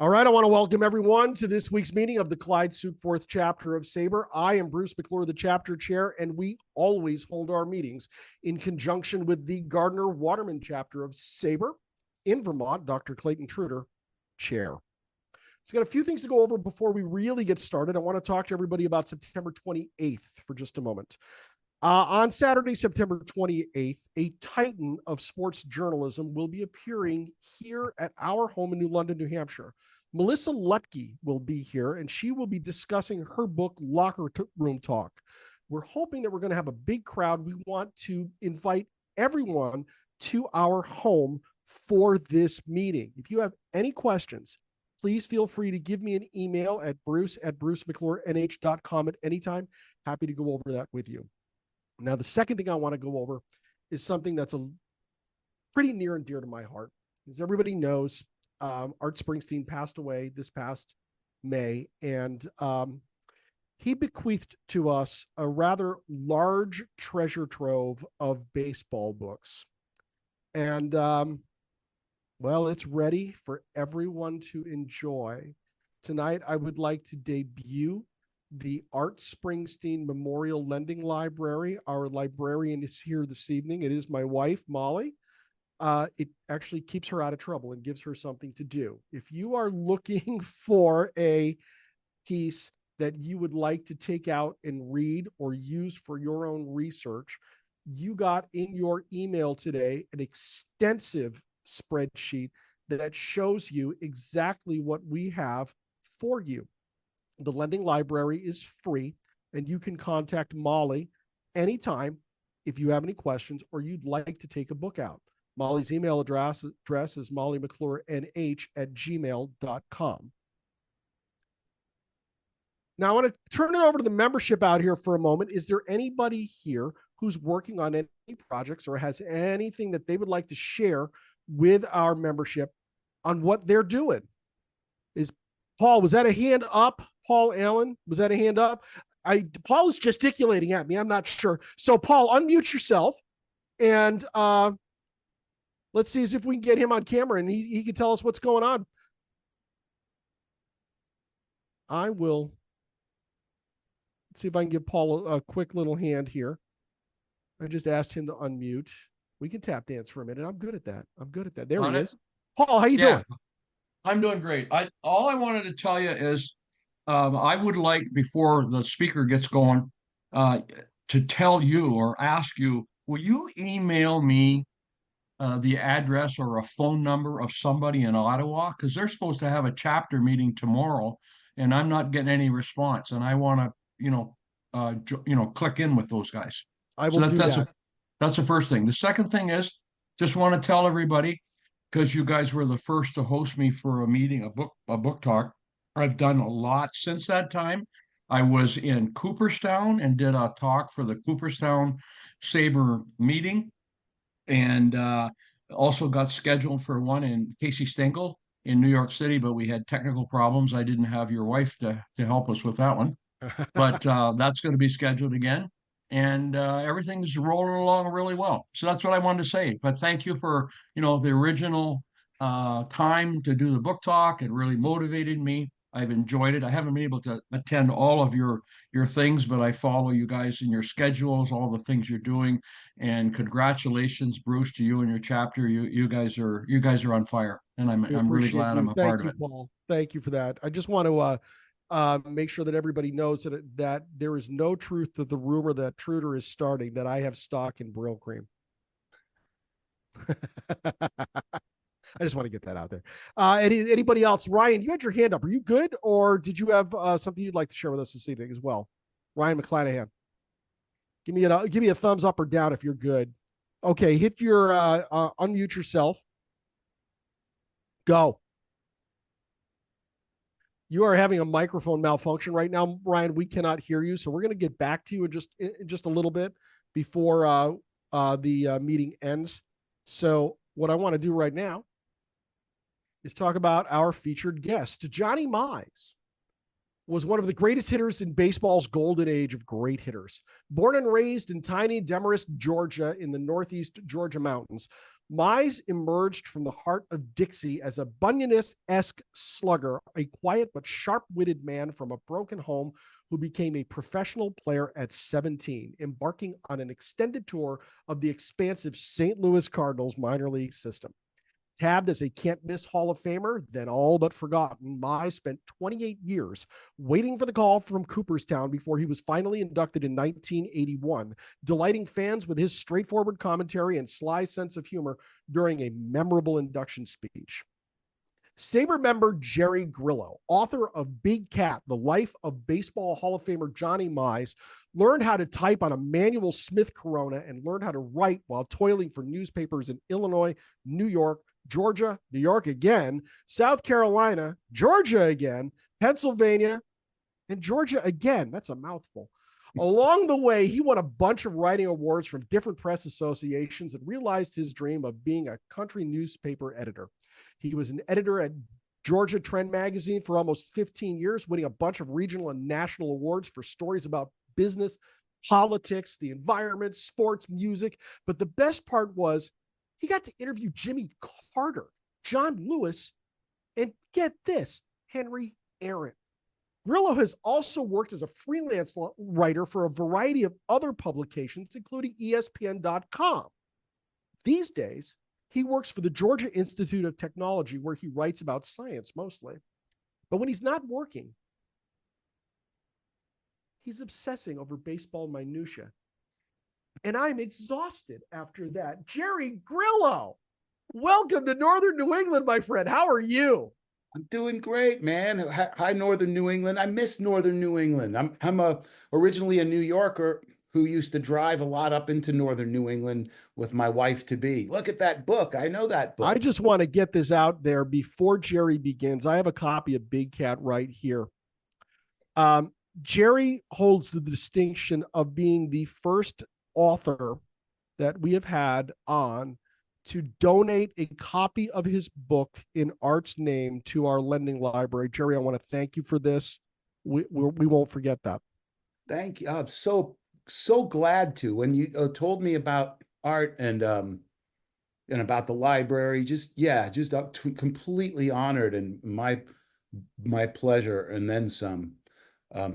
All right, I want to welcome everyone to this week's meeting of the Clyde Sukeforth chapter of SABR. I am Bruce McClure, the chapter chair, and we always hold our meetings in conjunction with the Gardner Waterman chapter of SABR in Vermont, Dr. Clayton Truder, chair. So got a few things to go over before we really get started. I want to talk to everybody about September 28th for just a moment. On Saturday, September 28th, a titan of sports journalism will be appearing here at our home in New London, New Hampshire. Melissa Lutke will be here, and she will be discussing her book, Locker Room Talk. We're hoping that we're going to have a big crowd. We want to invite everyone to our home for this meeting. If you have any questions, please feel free to give me an email at bruce@brucemcclurenh.com at any time. Happy to go over that with you. Now, the second thing I want to go over is something that's pretty near and dear to my heart. As everybody knows, Art Springsteen passed away this past May, and he bequeathed to us a rather large treasure trove of baseball books. And, well, it's ready for everyone to enjoy. Tonight, I would like to debut the Art Springsteen Memorial Lending Library. Our librarian is here this evening. It is my wife, Molly. It actually keeps her out of trouble and gives her something to do. If you are looking for a piece that you would like to take out and read or use for your own research, you got in your email today an extensive spreadsheet that shows you exactly what we have for you. The lending library is free, and you can contact Molly anytime if you have any questions or you'd like to take a book out. Molly's email address is mollymcclurenh@gmail.com. Now, I want to turn it over to the membership out here for a moment. Is there anybody here who's working on any projects or has anything that they would like to share with our membership on what they're doing? Paul, was that a hand up? Paul Allen, was that a hand up? Paul is gesticulating at me. I'm not sure. So, Paul, unmute yourself, and let's see if we can get him on camera, and he can tell us what's going on. I will see if I can give Paul a quick little hand here. I just asked him to unmute. We can tap dance for a minute. I'm good at that. There he is. Paul, how you doing? I'm doing great. All I wanted to tell you is I would like, before the speaker gets going, to tell you or ask you, will you email me the address or a phone number of somebody in Ottawa? Because they're supposed to have a chapter meeting tomorrow, and I'm not getting any response. And I want to, click in with those guys. I will do that. That's the first thing. The second thing is, just want to tell everybody, because you guys were the first to host me for a meeting, a book talk. I've done a lot since that time. I was in Cooperstown and did a talk for the Cooperstown SABR meeting, and also got scheduled for one in Casey Stengel in New York City, but we had technical problems. I didn't have your wife to help us with that one, but that's going to be scheduled again. And everything's rolling along really well. So that's what I wanted to say. But thank you for, the original time to do the book talk. It really motivated me. I've enjoyed it. I haven't been able to attend all of your things, but I follow you guys in your schedules, all the things you're doing. And congratulations, Bruce, to you and your chapter. You guys are on fire, and I'm really glad I'm a part of it. Paul. Thank you for that. I just want to make sure that everybody knows that there is no truth to the rumor that Truder is starting, that I have stock in Brill Cream. I just want to get that out there. Anybody else? Ryan, you had your hand up. Are you good, or did you have something you'd like to share with us this evening as well? Ryan McClanahan, give me a thumbs up or down if you're good. Okay, hit your unmute yourself. Go. You are having a microphone malfunction right now, Ryan. We cannot hear you, so we're going to get back to you in just a little bit before the meeting ends. So what I want to do right now is talk about our featured guest. Johnny Mize was one of the greatest hitters in baseball's golden age of great hitters. Born and raised in tiny Demorest, Georgia, in the northeast Georgia mountains, Mize emerged from the heart of Dixie as a Bunyanesque slugger, a quiet but sharp-witted man from a broken home who became a professional player at 17, embarking on an extended tour of the expansive St. Louis Cardinals minor league system. Tabbed as a can't-miss Hall of Famer, then all but forgotten, Mize spent 28 years waiting for the call from Cooperstown before he was finally inducted in 1981, delighting fans with his straightforward commentary and sly sense of humor during a memorable induction speech. SABR member Jerry Grillo, author of Big Cat, The Life of Baseball Hall of Famer Johnny Mize, learned how to type on a manual Smith Corona and learned how to write while toiling for newspapers in Illinois, New York, Georgia, New York again, South Carolina, Georgia again, Pennsylvania, and Georgia again. That's a mouthful. Along the way, he won a bunch of writing awards from different press associations and realized his dream of being a country newspaper editor. He was an editor at Georgia Trend magazine for almost 15 years, winning a bunch of regional and national awards for stories about business, politics, the environment, sports, music. But the best part was he got to interview Jimmy Carter, John Lewis, and get this, Henry Aaron. Grillo has also worked as a freelance writer for a variety of other publications, including ESPN.com. These days, he works for the Georgia Institute of Technology, where he writes about science mostly. But when he's not working, he's obsessing over baseball minutia. And I'm exhausted after that. Jerry Grillo, welcome to Northern New England, my friend. How are you? I'm doing great, man. Hi, Northern New England. I miss Northern New England. I'm originally a New Yorker who used to drive a lot up into Northern New England with my wife-to-be. Look at that book. I know that book. I just want to get this out there before Jerry begins. I have a copy of Big Cat right here. Jerry holds the distinction of being the first author that we have had on to donate a copy of his book in Art's name to our lending library. Jerry, I want to thank you for this. We won't forget that. Thank you. I'm so glad to. When you told me about Art and about the library, completely honored and my pleasure and then some.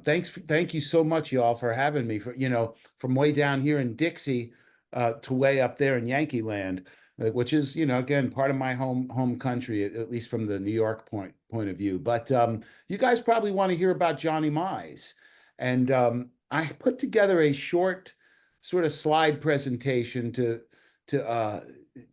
Thank you so much, y'all, for having me. From way down here in Dixie to way up there in Yankee Land, which is, again, part of my home country, at least from the New York point of view. But you guys probably want to hear about Johnny Mize, and I put together a short sort of slide presentation to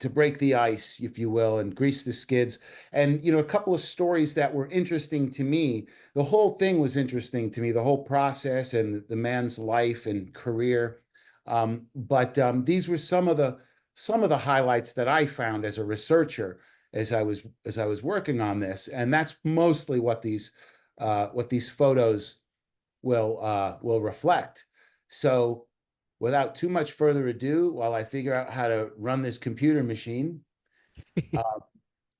break the ice, if you will, and grease the skids. And, a couple of stories that were interesting to me. The whole thing was interesting to me, the whole process and the man's life and career. But these were some of the highlights that I found as a researcher as I was working on this. And that's mostly what these photos will reflect. So without too much further ado, while I figure out how to run this computer machine.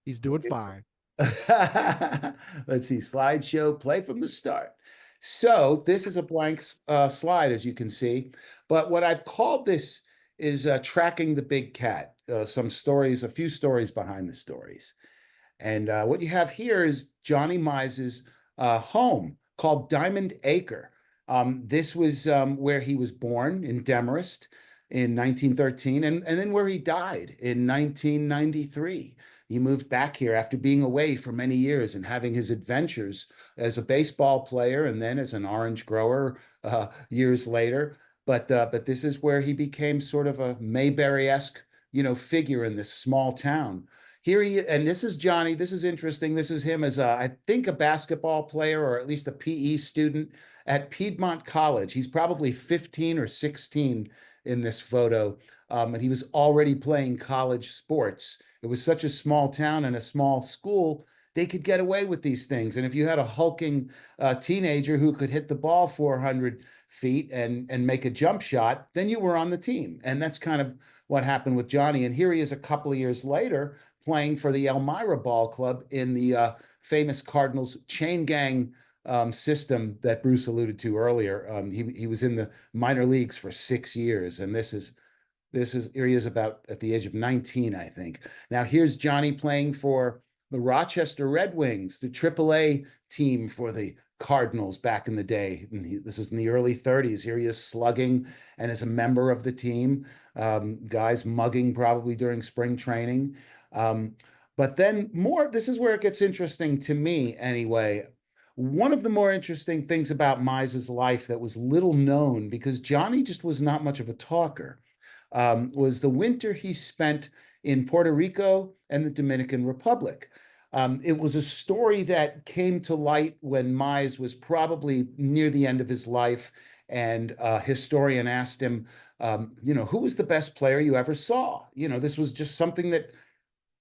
He's doing fine. Let's see, slideshow, play from the start. So this is a blank slide, as you can see. But what I've called this is tracking the big cat. A few stories behind the stories. And what you have here is Johnny Mize's home called Diamond Acre. This was where he was born in Demorest in 1913, and then where he died in 1993. He moved back here after being away for many years and having his adventures as a baseball player and then as an orange grower years later. But this is where he became sort of a Mayberry-esque, figure in this small town. And this is Johnny. This is interesting. This is him as I think a basketball player or at least a PE student at Piedmont College. He's probably 15 or 16 in this photo. And he was already playing college sports. It was such a small town and a small school, they could get away with these things. And if you had a hulking teenager who could hit the ball 400 feet and make a jump shot, then you were on the team. And that's kind of what happened with Johnny. And here he is a couple of years later playing for the Elmira Ball Club in the famous Cardinals chain gang system that Bruce alluded to earlier. He was in the minor leagues for 6 years. And this Here he is about at the age of 19, I think. Now here's Johnny playing for the Rochester Red Wings, the AAA team for the Cardinals back in the day. And this is in the early 30s. Here he is slugging and as a member of the team, guys mugging probably during spring training. But then this is where it gets interesting to me anyway. One of the more interesting things about Mize's life that was little known, because Johnny just was not much of a talker, was the winter he spent in Puerto Rico and the Dominican Republic. It was a story that came to light when Mize was probably near the end of his life, and a historian asked him, who was the best player you ever saw? This was just something that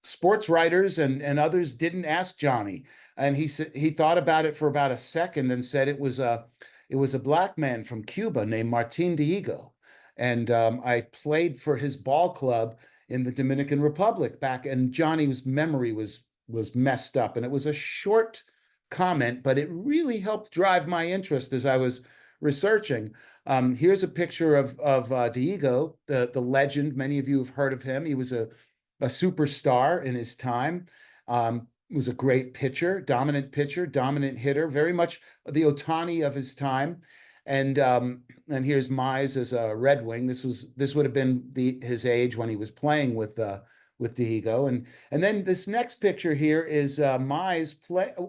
sports writers and others didn't ask Johnny. And he said he thought about it for about a second and said it was a black man from Cuba named Martin Diego. And I played for his ball club in the Dominican Republic back, and Johnny's memory was messed up. And it was a short comment, but it really helped drive my interest as I was researching. Here's a picture of Diego, the legend. Many of you have heard of him. He was a superstar in his time. Was a great pitcher, dominant hitter, very much the Ohtani of his time. And here's Mize as a Red Wing. This would have been his age when he was playing with Diego. And then this next picture here is Mize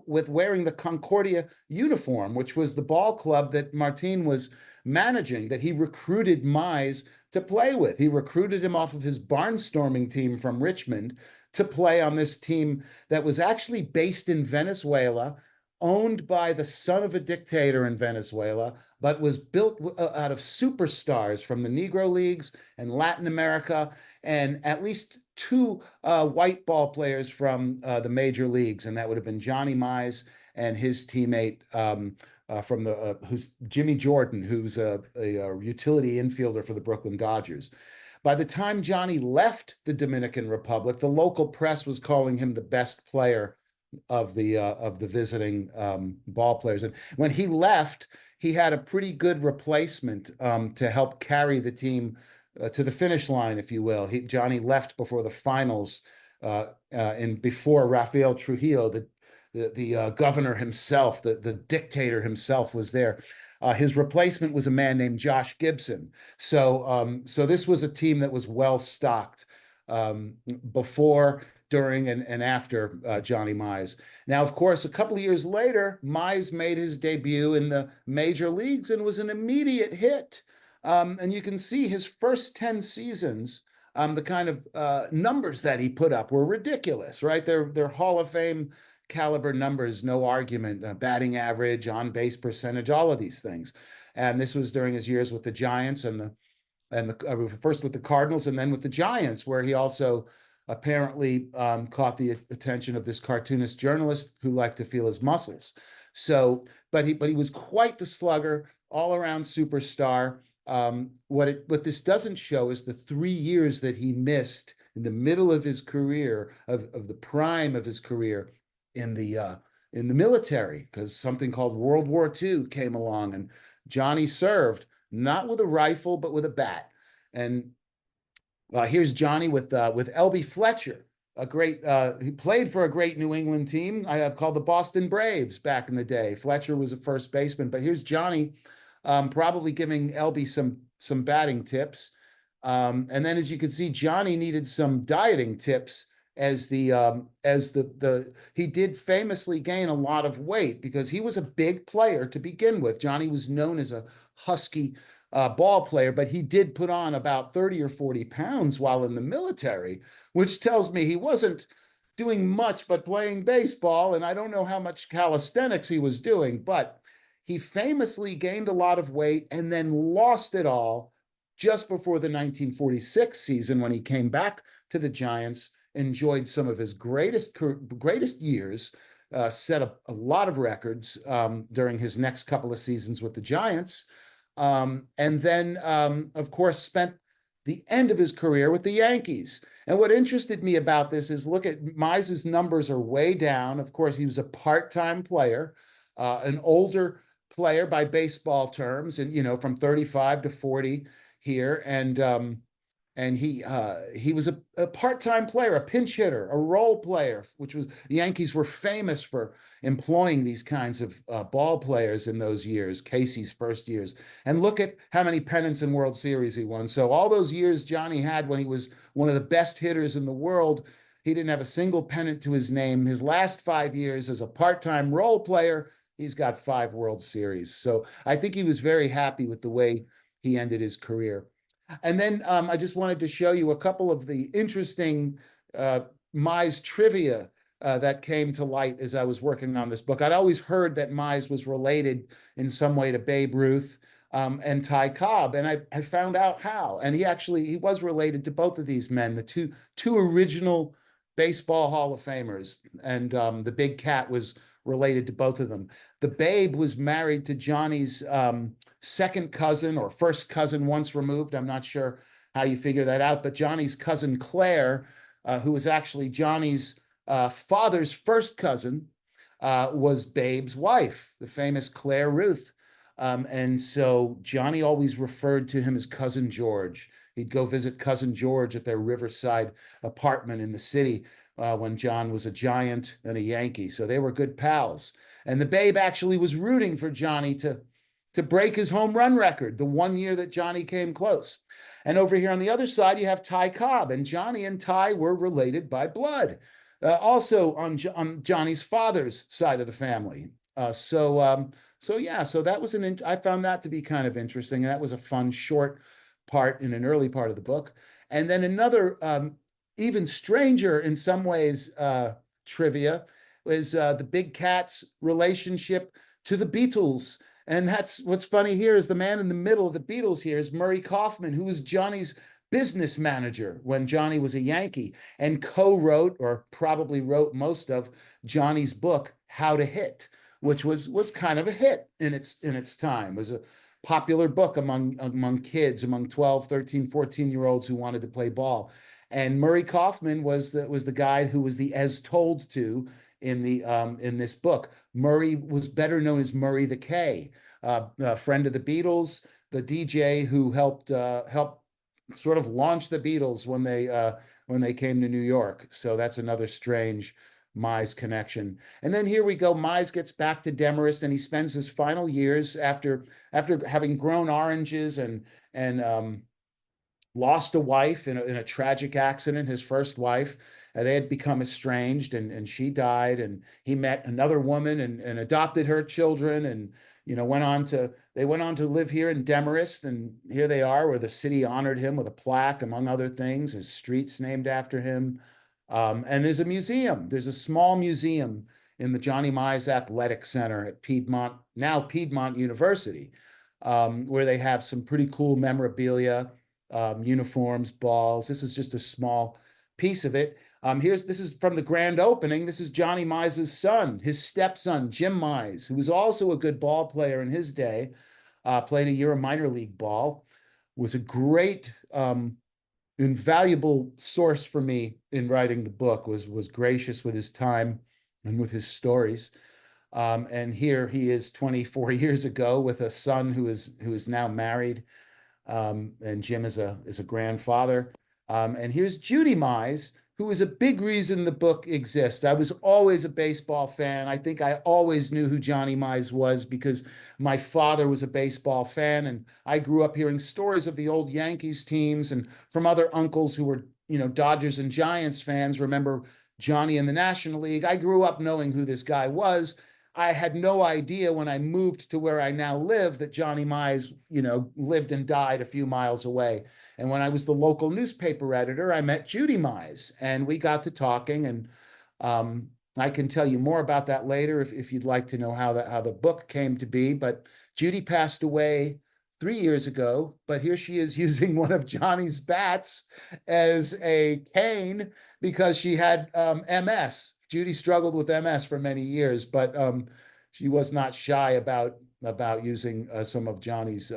wearing the Concordia uniform, which was the ball club that Martin was managing, that he recruited Mize to play with. He recruited him off of his barnstorming team from Richmond to play on this team that was actually based in Venezuela, owned by the son of a dictator in Venezuela, but was built out of superstars from the Negro Leagues and Latin America, and at least two white ball players from the major leagues, and that would have been Johnny Mize and his teammate who's Jimmy Jordan, who's a utility infielder for the Brooklyn Dodgers. By the time Johnny left the Dominican Republic, the local press was calling him the best player of the visiting ball players. And when he left, he had a pretty good replacement to help carry the team to the finish line, if you will. Johnny left before the finals, and before Rafael Trujillo, the governor himself, the dictator himself, was there. His replacement was a man named Josh Gibson. So this was a team that was well stocked before, during, and after Johnny Mize. Now, of course, a couple of years later, Mize made his debut in the major leagues and was an immediate hit. And you can see his first 10 seasons, the kind of numbers that he put up were ridiculous, right? They're Hall of Fame caliber numbers, no argument, batting average, on base percentage, all of these things. And this was during his years with the Giants and first with the Cardinals and then with the Giants, where he also apparently caught the attention of this cartoonist journalist who liked to feel his muscles. So, but he was quite the slugger, all around superstar. What this doesn't show is the 3 years that he missed in the middle of his career, of the prime of his career, in the military, because something called World War II came along, and Johnny served not with a rifle but with a bat. And here's Johnny with L.B. Fletcher, he played for a great New England team called the Boston Braves back in the day. Fletcher was a first baseman, but here's Johnny probably giving L.B. some batting tips. And then, as you can see, Johnny needed some dieting tips he did famously gain a lot of weight because he was a big player to begin with. Johnny was known as a husky ball player, but he did put on about 30 or 40 pounds while in the military, which tells me he wasn't doing much but playing baseball. And I don't know how much calisthenics he was doing, but he famously gained a lot of weight and then lost it all just before the 1946 season, when he came back to the Giants, enjoyed some of his greatest years, set up a lot of records during his next couple of seasons with the Giants. And then, of course, spent the end of his career with the Yankees. And what interested me about this is, look at Mize's numbers are way down. Of course, he was a part-time player, an older player by baseball terms, and from 35 to 40 here. And and he was a part-time player, a pinch hitter, a role player, which was the Yankees were famous for employing these kinds of ball players in those years, Casey's first years. And look at how many pennants and World Series he won. So all those years Johnny had when he was one of the best hitters in the world, he didn't have a single pennant to his name. His last 5 years as a part-time role player, he's got 5 World Series. So I think he was very happy with the way he ended his career. And then I just wanted to show you a couple of the interesting Mize trivia that came to light as I was working on this book. I'd always heard that Mize was related in some way to Babe Ruth and Ty Cobb, and I found out how. And he was related to both of these men, the two original baseball Hall of Famers, and the Big Cat was related to both of them. The Babe was married to Johnny's second cousin or first cousin once removed. I'm not sure how you figure that out, but Johnny's cousin Claire, who was actually Johnny's father's first cousin, was Babe's wife, the famous Claire Ruth. And so Johnny always referred to him as Cousin George. He'd go visit Cousin George at their Riverside apartment in the city when John was a Giant and a Yankee. So they were good pals. And the Babe actually was rooting for Johnny to break his home run record the one year that Johnny came close. And over here on the other side, you have Ty Cobb, and Johnny and Ty were related by blood. Also on Johnny's father's side of the family. So that was I found that to be kind of interesting. And that was a fun short part in an early part of the book. And then another even stranger in some ways trivia was the Big Cat's relationship to the Beatles. And that's what's funny here is the man in the middle of the Beatles here is Murray Kaufman, who was Johnny's business manager when Johnny was a Yankee and co-wrote or probably wrote most of Johnny's book, How to Hit, which was kind of a hit in its time. It was a popular book among kids, among 12, 13, 14-year-olds who wanted to play ball. And Murray Kaufman was the guy who was the as told to in this book. Murray was better known as Murray the K, a friend of the Beatles, the DJ who helped sort of launch the Beatles when they came to New York. So that's another strange Mize connection. And then here we go. Mize gets back to Demorest, and he spends his final years after having grown oranges and lost a wife in a tragic accident, his first wife. They had become estranged, and she died, and he met another woman and adopted her children, and they went on to live here in Demorest, and here they are, where the city honored him with a plaque, among other things. His street's named after him. And there's a museum. There's a small museum in the Johnny Mize Athletic Center at now Piedmont University, where they have some pretty cool memorabilia, uniforms, balls. This is just a small piece of it. This is from the grand opening. This is Johnny Mize's son, his stepson, Jim Mize, who was also a good ball player in his day, played a year of minor league ball, was a great, invaluable source for me in writing the book, was gracious with his time and with his stories. And here he is 24 years ago with a son who is now married. And Jim is a grandfather. And here's Judy Mize, who is a big reason the book exists. I was always a baseball fan. I think I always knew who Johnny Mize was because my father was a baseball fan, and I grew up hearing stories of the old Yankees teams, and from other uncles who were, Dodgers and Giants fans, remember Johnny in the National League. I grew up knowing who this guy was. I had no idea when I moved to where I now live that Johnny Mize, lived and died a few miles away. And when I was the local newspaper editor, I met Judy Mize, and we got to talking. And I can tell you more about that later if you'd like to know how the book came to be. But Judy passed away 3 years ago, but here she is using one of Johnny's bats as a cane because she had MS. Judy struggled with MS for many years, but she was not shy about using some of Johnny's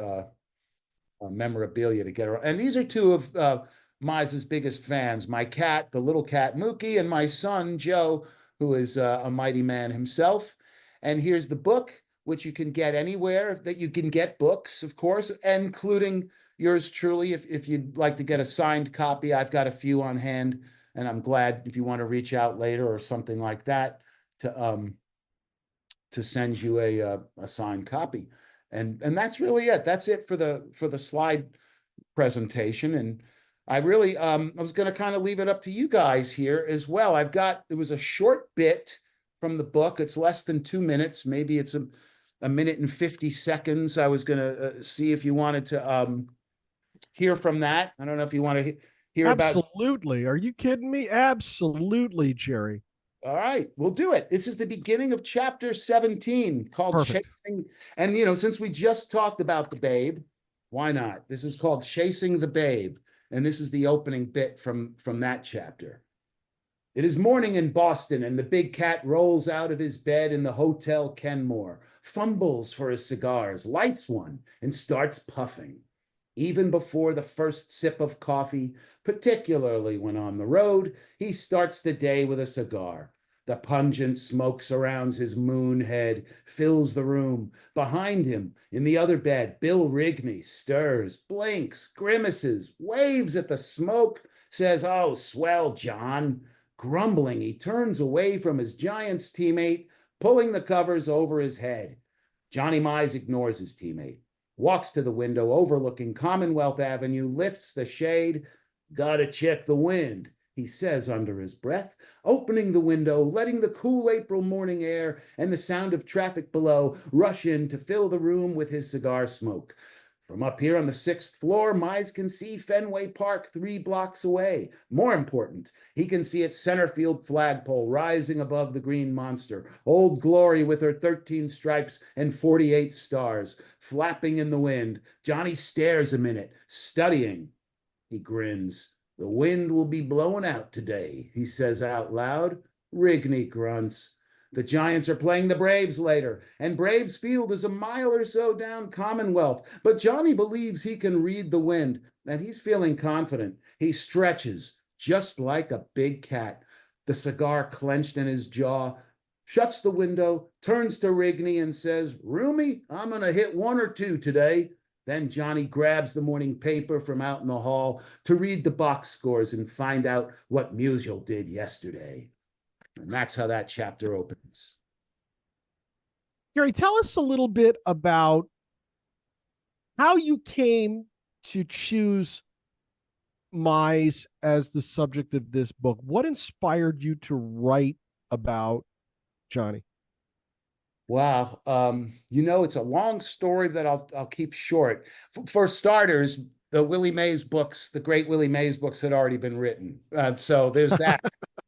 memorabilia to get her. And these are two of Mize's biggest fans: my cat, the little cat Mookie, and my son Joe, who is a mighty man himself. And here's the book, which you can get anywhere that you can get books, of course, including yours truly. If you'd like to get a signed copy, I've got a few on hand, and I'm glad if you want to reach out later or something like that to send you a signed copy. And that's really it. That's it for the slide presentation. And I really I was going to kind of leave it up to you guys here as well. It was a short bit from the book. It's less than 2 minutes. Maybe it's a minute and 50 seconds. I was going to see if you wanted to hear from that. I don't know if you want to hear about. Absolutely. Are you kidding me? Absolutely, Jerry. All right, we'll do it. This is the beginning of chapter 17 called Perfect. Chasing. And, you know, since we just talked about the babe, why not? This is called Chasing the Babe. And this is the opening bit from that chapter. It is morning in Boston, and the big cat rolls out of his bed in the Hotel Kenmore, fumbles for his cigars, lights one, and starts puffing. Even before the first sip of coffee, particularly when on the road, he starts the day with a cigar. The pungent smoke surrounds his moon head, fills the room. Behind him, in the other bed, Bill Rigney stirs, blinks, grimaces, waves at the smoke, says, "Oh, swell, John." Grumbling, he turns away from his Giants teammate, pulling the covers over his head. Johnny Mize ignores his teammate, walks to the window overlooking Commonwealth Avenue, lifts the shade. "Gotta check the wind," he says under his breath, opening the window, letting the cool April morning air and the sound of traffic below rush in to fill the room with his cigar smoke. From up here on the 6th floor, Mize can see Fenway Park 3 blocks away. More important, he can see its center field flagpole rising above the green monster, Old Glory with her 13 stripes and 48 stars, flapping in the wind. Johnny stares a minute, studying. He grins. "The wind will be blowing out today," he says out loud. Rigney grunts. The Giants are playing the Braves later, and Braves Field is a mile or so down Commonwealth, but Johnny believes he can read the wind, and he's feeling confident. He stretches, just like a big cat, the cigar clenched in his jaw, shuts the window, turns to Rigney and says, "Roomy, I'm going to hit 1 or 2 today." Then Johnny grabs the morning paper from out in the hall to read the box scores and find out what Musial did yesterday. And that's how that chapter opens. Gary, tell us a little bit about how you came to choose Mize as the subject of this book. What inspired you to write about Johnny? Wow. You know, it's a long story that I'll keep short. For starters, the Willie Mays books, the great Willie Mays books had already been written. So there's that.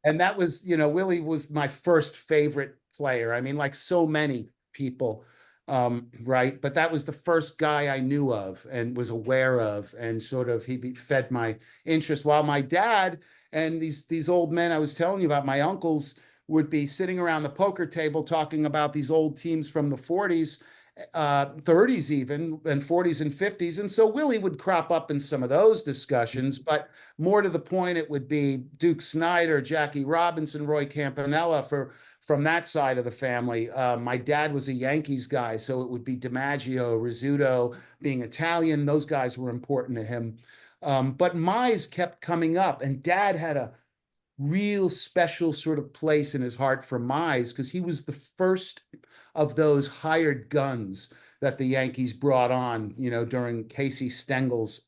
And that was, you know, Willie was my first favorite player. I mean, like so many people, right? But that was the first guy I knew of and was aware of, and sort of he fed my interest. While my dad and these old men I was telling you about, my uncles, would be sitting around the poker table talking about these old teams from the 40s, 30s even, and 40s and 50s. And so Willie would crop up in some of those discussions, but more to the point, it would be Duke Snyder, Jackie Robinson, Roy Campanella from that side of the family. My dad was a Yankees guy, so it would be DiMaggio, Rizzuto. Being Italian, those guys were important to him. But Mize kept coming up, and Dad had a real special sort of place in his heart for Mize because he was the first of those hired guns that the Yankees brought on, you know, during Casey Stengel's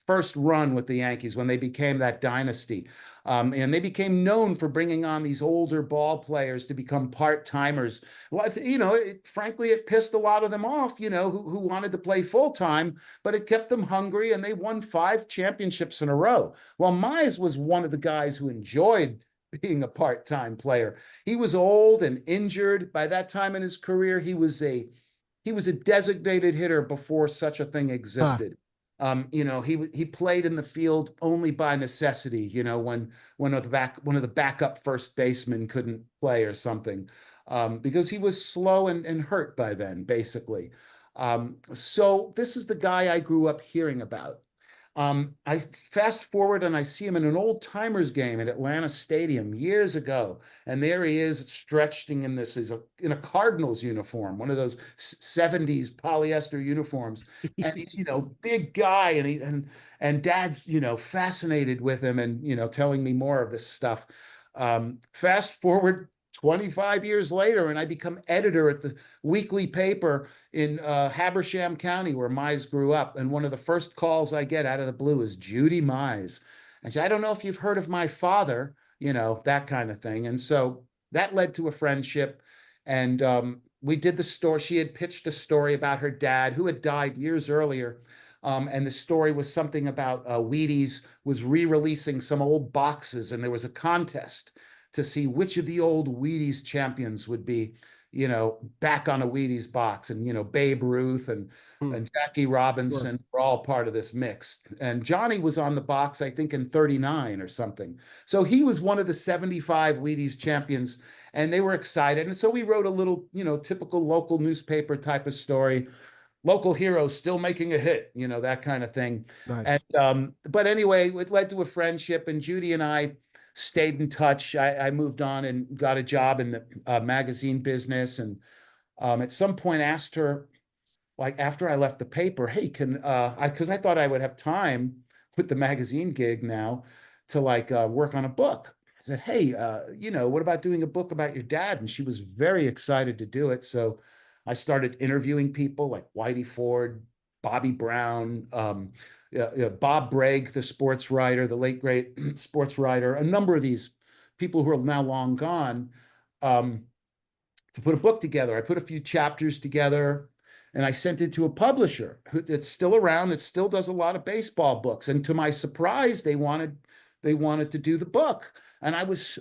first run with the Yankees when they became that dynasty. And they became known for bringing on these older ball players to become part-timers. Well, you know, frankly, it pissed a lot of them off, you know, who wanted to play full-time, but it kept them hungry, and they won 5 championships in a row. Well, Mize was one of the guys who enjoyed being a part-time player. He was old and injured. By that time in his career, he was a designated hitter before such a thing existed. You know, he played in the field only by necessity, you know, when one of the backup first basemen couldn't play or something, because he was slow and hurt by then, basically. So this is the guy I grew up hearing about. I fast forward and I see him in an old timers game at Atlanta Stadium years ago. And there he is stretching in this, in a Cardinals uniform, one of those 70s polyester uniforms. And he's, big guy, and dad's, fascinated with him and, telling me more of this stuff. Fast forward 25 years later, and I become editor at the weekly paper in Habersham County, where Mize grew up. And one of the first calls I get out of the blue is Judy Mize. And she, I don't know if you've heard of my father, that kind of thing. And so that led to a friendship. And we did the story. She had pitched a story about her dad, who had died years earlier. And the story was something about Wheaties was re-releasing some old boxes, and there was a contest to see which of the old Wheaties champions would be, back on a Wheaties box. And, Babe Ruth and Jackie Robinson were all part of this mix. And Johnny was on the box, I think, in 39 or something. So he was one of the 75 Wheaties champions, and they were excited. And so we wrote a little, typical local newspaper type of story. Local heroes still making a hit, that kind of thing. Nice. And, but anyway, it led to a friendship, and Judy and I stayed in touch. I moved on and got a job in the magazine business. And at some point asked her, like after I left the paper, hey, because I thought I would have time with the magazine gig now to work on a book. I said, hey, what about doing a book about your dad? And she was very excited to do it. So I started interviewing people like Whitey Ford, Bobby Brown, Bob Bragg, the sports writer, the late great sports writer, a number of these people who are now long gone, to put a book together. I put a few chapters together, and I sent it to a publisher that's still around, that still does a lot of baseball books. And to my surprise, they wanted to do the book. And this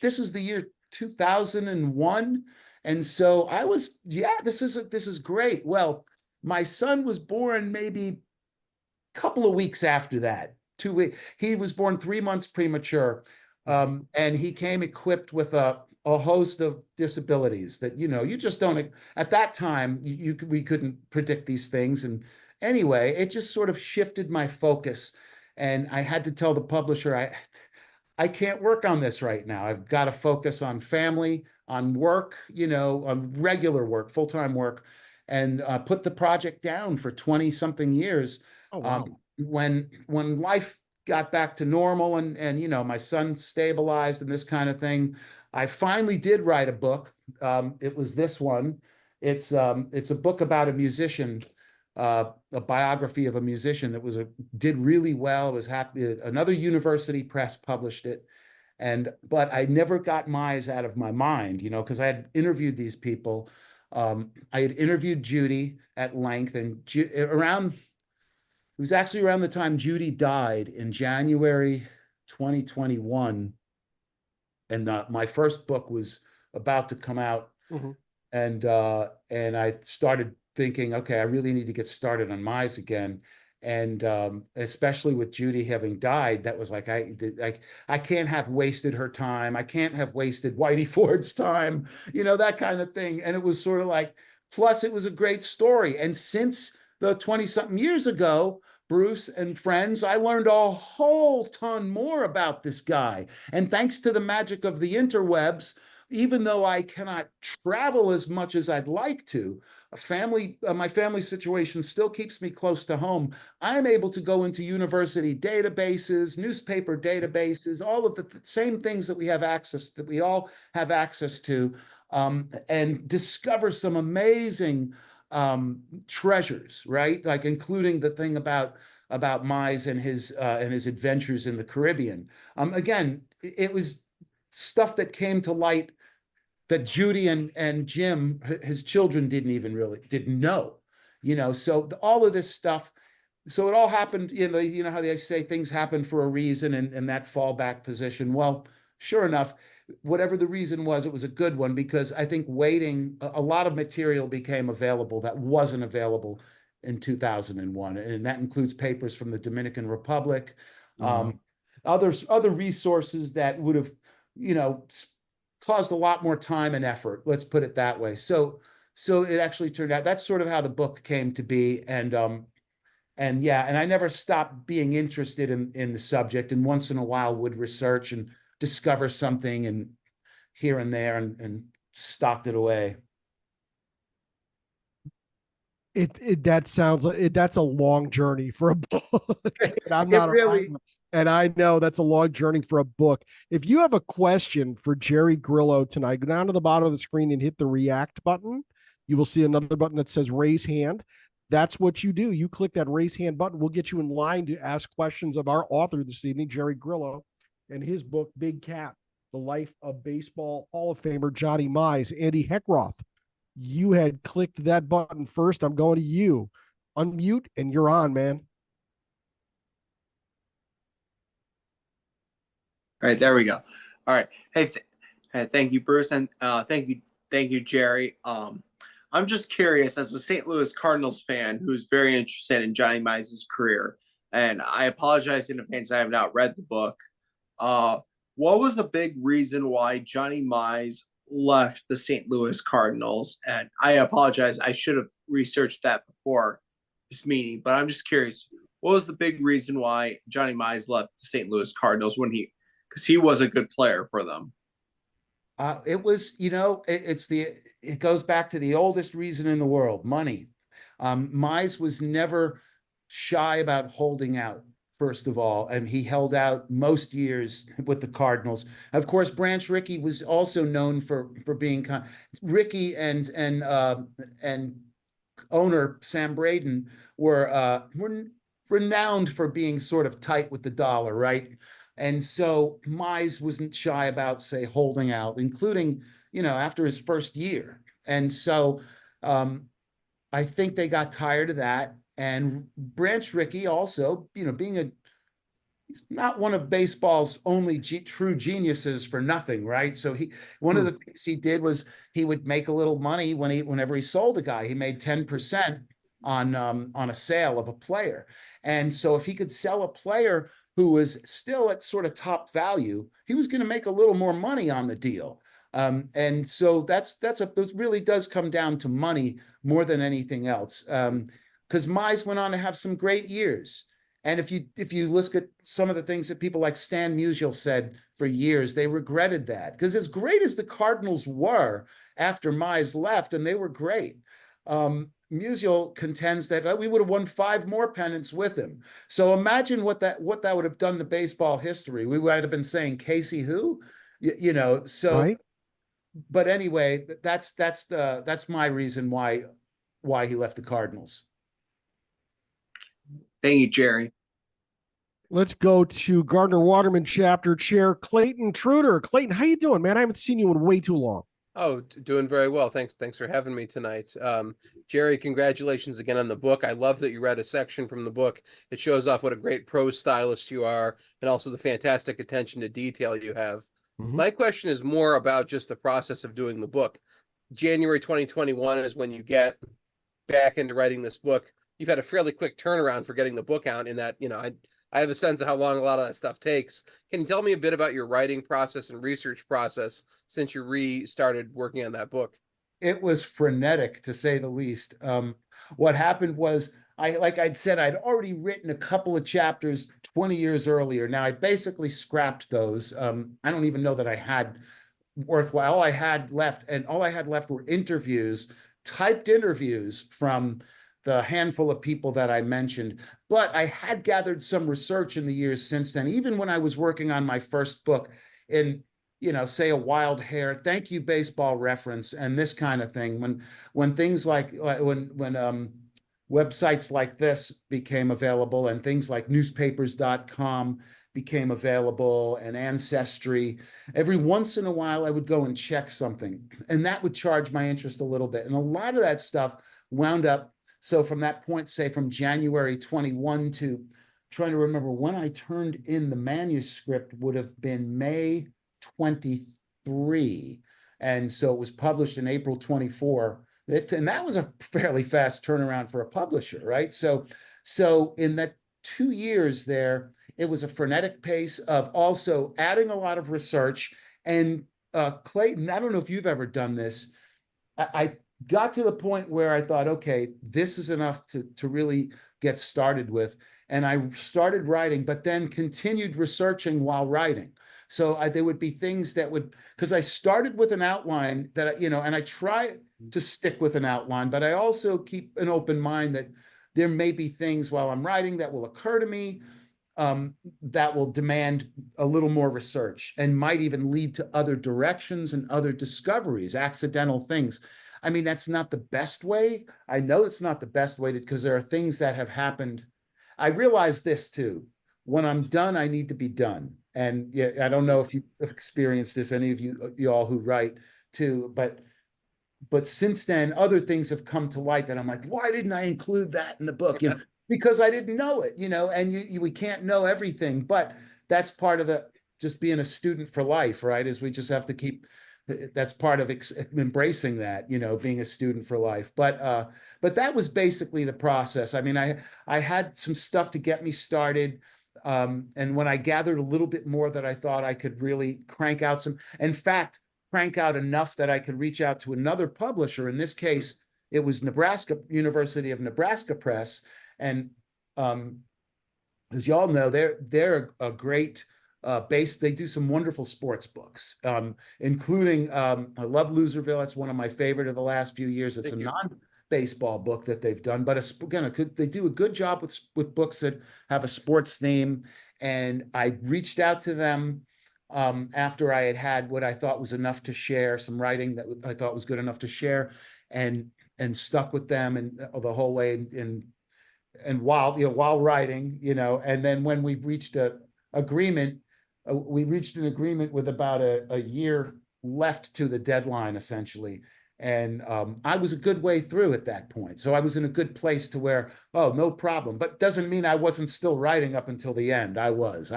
is the year 2001. And so I was, this is great. Well, my son was born maybe a couple of weeks after that. 2 weeks. He was born 3 months premature, and he came equipped with a host of disabilities that you just don't. At that time, we couldn't predict these things. And anyway, it just sort of shifted my focus, and I had to tell the publisher, I can't work on this right now. I've got to focus on family, on work, on regular work, full-time work, and put the project down for 20 something years. Oh, wow. When life got back to normal and my son stabilized and this kind of thing, I finally did write a book. It was this one. It's a book about a musician, a biography of a musician that did really well. It was happy. Another university press published it. But I never got Mize out of my mind, because I had interviewed these people. I had interviewed Judy at length, and it was actually around the time Judy died in January 2021. And my first book was about to come out. And I started thinking, okay, I really need to get started on Mize again. And especially with Judy having died, that was like, I can't have wasted her time. I can't have wasted Whitey Ford's time, that kind of thing. And it was sort of like, plus it was a great story. And since the 20-something years ago, Bruce and friends, I learned a whole ton more about this guy. And thanks to the magic of the interwebs, even though I cannot travel as much as I'd like to, my family situation still keeps me close to home. I'm able to go into university databases, newspaper databases, all of the same things that we all have access to, and discover some amazing treasures, right? Like including the thing about Mize and his adventures in the Caribbean. Again, it was stuff that came to light that Judy and Jim, his children, didn't know, so all of this stuff. So it all happened, how they say things happen for a reason, and that fallback position. Well, sure enough, whatever the reason was, it was a good one, because I think a lot of material became available that wasn't available in 2001. And that includes papers from the Dominican Republic, other resources that would have, caused a lot more time and effort. Let's put it that way. So it actually turned out, that's sort of how the book came to be. And And yeah, and I never stopped being interested in the subject, and once in a while would research and discover something and here and there and stocked it away. That sounds like that's a long journey for a book. And I'm It not a really, writer, and I know that's a long journey for a book. If you have a question for Jerry Grillo tonight, go down to the bottom of the screen and hit the react button. You will see another button that says raise hand. That's what you do. You click that raise hand button. We'll get you in line to ask questions of our author this evening, Jerry Grillo, and his book, Big Cat, The Life of Baseball Hall of Famer Johnny Mize. Andy Heckroth, you had clicked that button first. I'm going to you. Unmute, and you're on, man. All right, there we go. All right. Hey, thank you, Bruce, and thank you, Jerry. I'm just curious, as a St. Louis Cardinals fan who's very interested in Johnny Mize's career, and I apologize in advance, I have not read the book. What was the big reason why Johnny Mize left the St. Louis Cardinals? And I apologize, I should have researched that before this meeting, but I'm just curious, what was the big reason why Johnny Mize left the St. Louis Cardinals because he was a good player for them? it was, it goes back to the oldest reason in the world, money. Mize was never shy about holding out, first of all, and he held out most years with the Cardinals. Of course, Branch Rickey was also known for being Rickey and owner Sam Braden were renowned for being sort of tight with the dollar, right? And so Mize wasn't shy about, say, holding out, including, after his first year. And so I think they got tired of that. And Branch Rickey also, being he's not one of baseball's only true geniuses for nothing, right? So one of the things he did was he would make a little money whenever he sold a guy. He made 10% on a sale of a player. And so if he could sell a player who was still at sort of top value, he was going to make a little more money on the deal. And so this really does come down to money more than anything else. Because Mize went on to have some great years. And if you look at some of the things that people like Stan Musial said for years, they regretted that. Because as great as the Cardinals were after Mize left, and they were great, Musial contends that we would have won 5 more pennants with him. So imagine what that would have done to baseball history. We might have been saying Casey who, So, right? But anyway, that's my reason why he left the Cardinals. Thank you, Jerry. Let's go to Gardner Waterman chapter chair Clayton Truder. Clayton, how you doing, man? I haven't seen you in way too long. Oh, doing very well. Thanks for having me tonight. Jerry, congratulations again on the book. I love that you read a section from the book. It shows off what a great prose stylist you are, and also the fantastic attention to detail you have. Mm-hmm. My question is more about just the process of doing the book. January 2021 is when you get back into writing this book. You've had a fairly quick turnaround for getting the book out in that, I have a sense of how long a lot of that stuff takes. Can you tell me a bit about your writing process and research process since you restarted working on that book? It was frenetic, to say the least. What happened was, like I'd said, I'd already written a couple of chapters 20 years earlier. Now I basically scrapped those. I don't even know that I had worthwhile. All I had left were interviews, typed interviews from the handful of people that I mentioned. But I had gathered some research in the years since then, even when I was working on my first book in, say a Wild Hair, Thank You Baseball Reference, and this kind of thing. When things like when websites like this became available, and things like newspapers.com became available, and Ancestry, every once in a while I would go and check something, and that would charge my interest a little bit. And a lot of that stuff wound up. So from that point, say from January 21 to trying to remember when I turned in the manuscript, would have been May 23. And so it was published in April 24. And that was a fairly fast turnaround for a publisher, right? So in that 2 years there, it was a frenetic pace of also adding a lot of research. And Clayton, I don't know if you've ever done this. I got to the point where I thought, okay, this is enough to really get started with. And I started writing, but then continued researching while writing. So there would be things that would, because I started with an outline that, and I try to stick with an outline, but I also keep an open mind that there may be things while I'm writing that will occur to me that will demand a little more research and might even lead to other directions and other discoveries, accidental things. I mean, that's not the best way. I know it's not the best way because there are things that have happened. I realize this too. When I'm done, I need to be done. And yeah, I don't know if you've experienced this, any of you all who write too, but since then, other things have come to light that I'm like, why didn't I include that in the book? Because I didn't know it, and we can't know everything, but that's part of just being a student for life, right? Is we just have to keep, that's part of embracing that, being a student for life. But that was basically the process. I mean, I had some stuff to get me started. And when I gathered a little bit more that I thought I could really crank out in fact, crank out enough that I could reach out to another publisher. In this case, it was University of Nebraska Press. And as y'all know, they're a great base. They do some wonderful sports books, including I love Loserville. That's one of my favorite of the last few years. It's a non-baseball book that they've done, but again, they do a good job with books that have a sports theme. And I reached out to them after I had what I thought was enough to share, some writing that I thought was good enough to share, and stuck with them and the whole way. And while writing, and then when we reached an agreement with about a year left to the deadline, essentially. And I was a good way through at that point. So I was in a good place to where, oh, no problem. But doesn't mean I wasn't still writing up until the end. I was.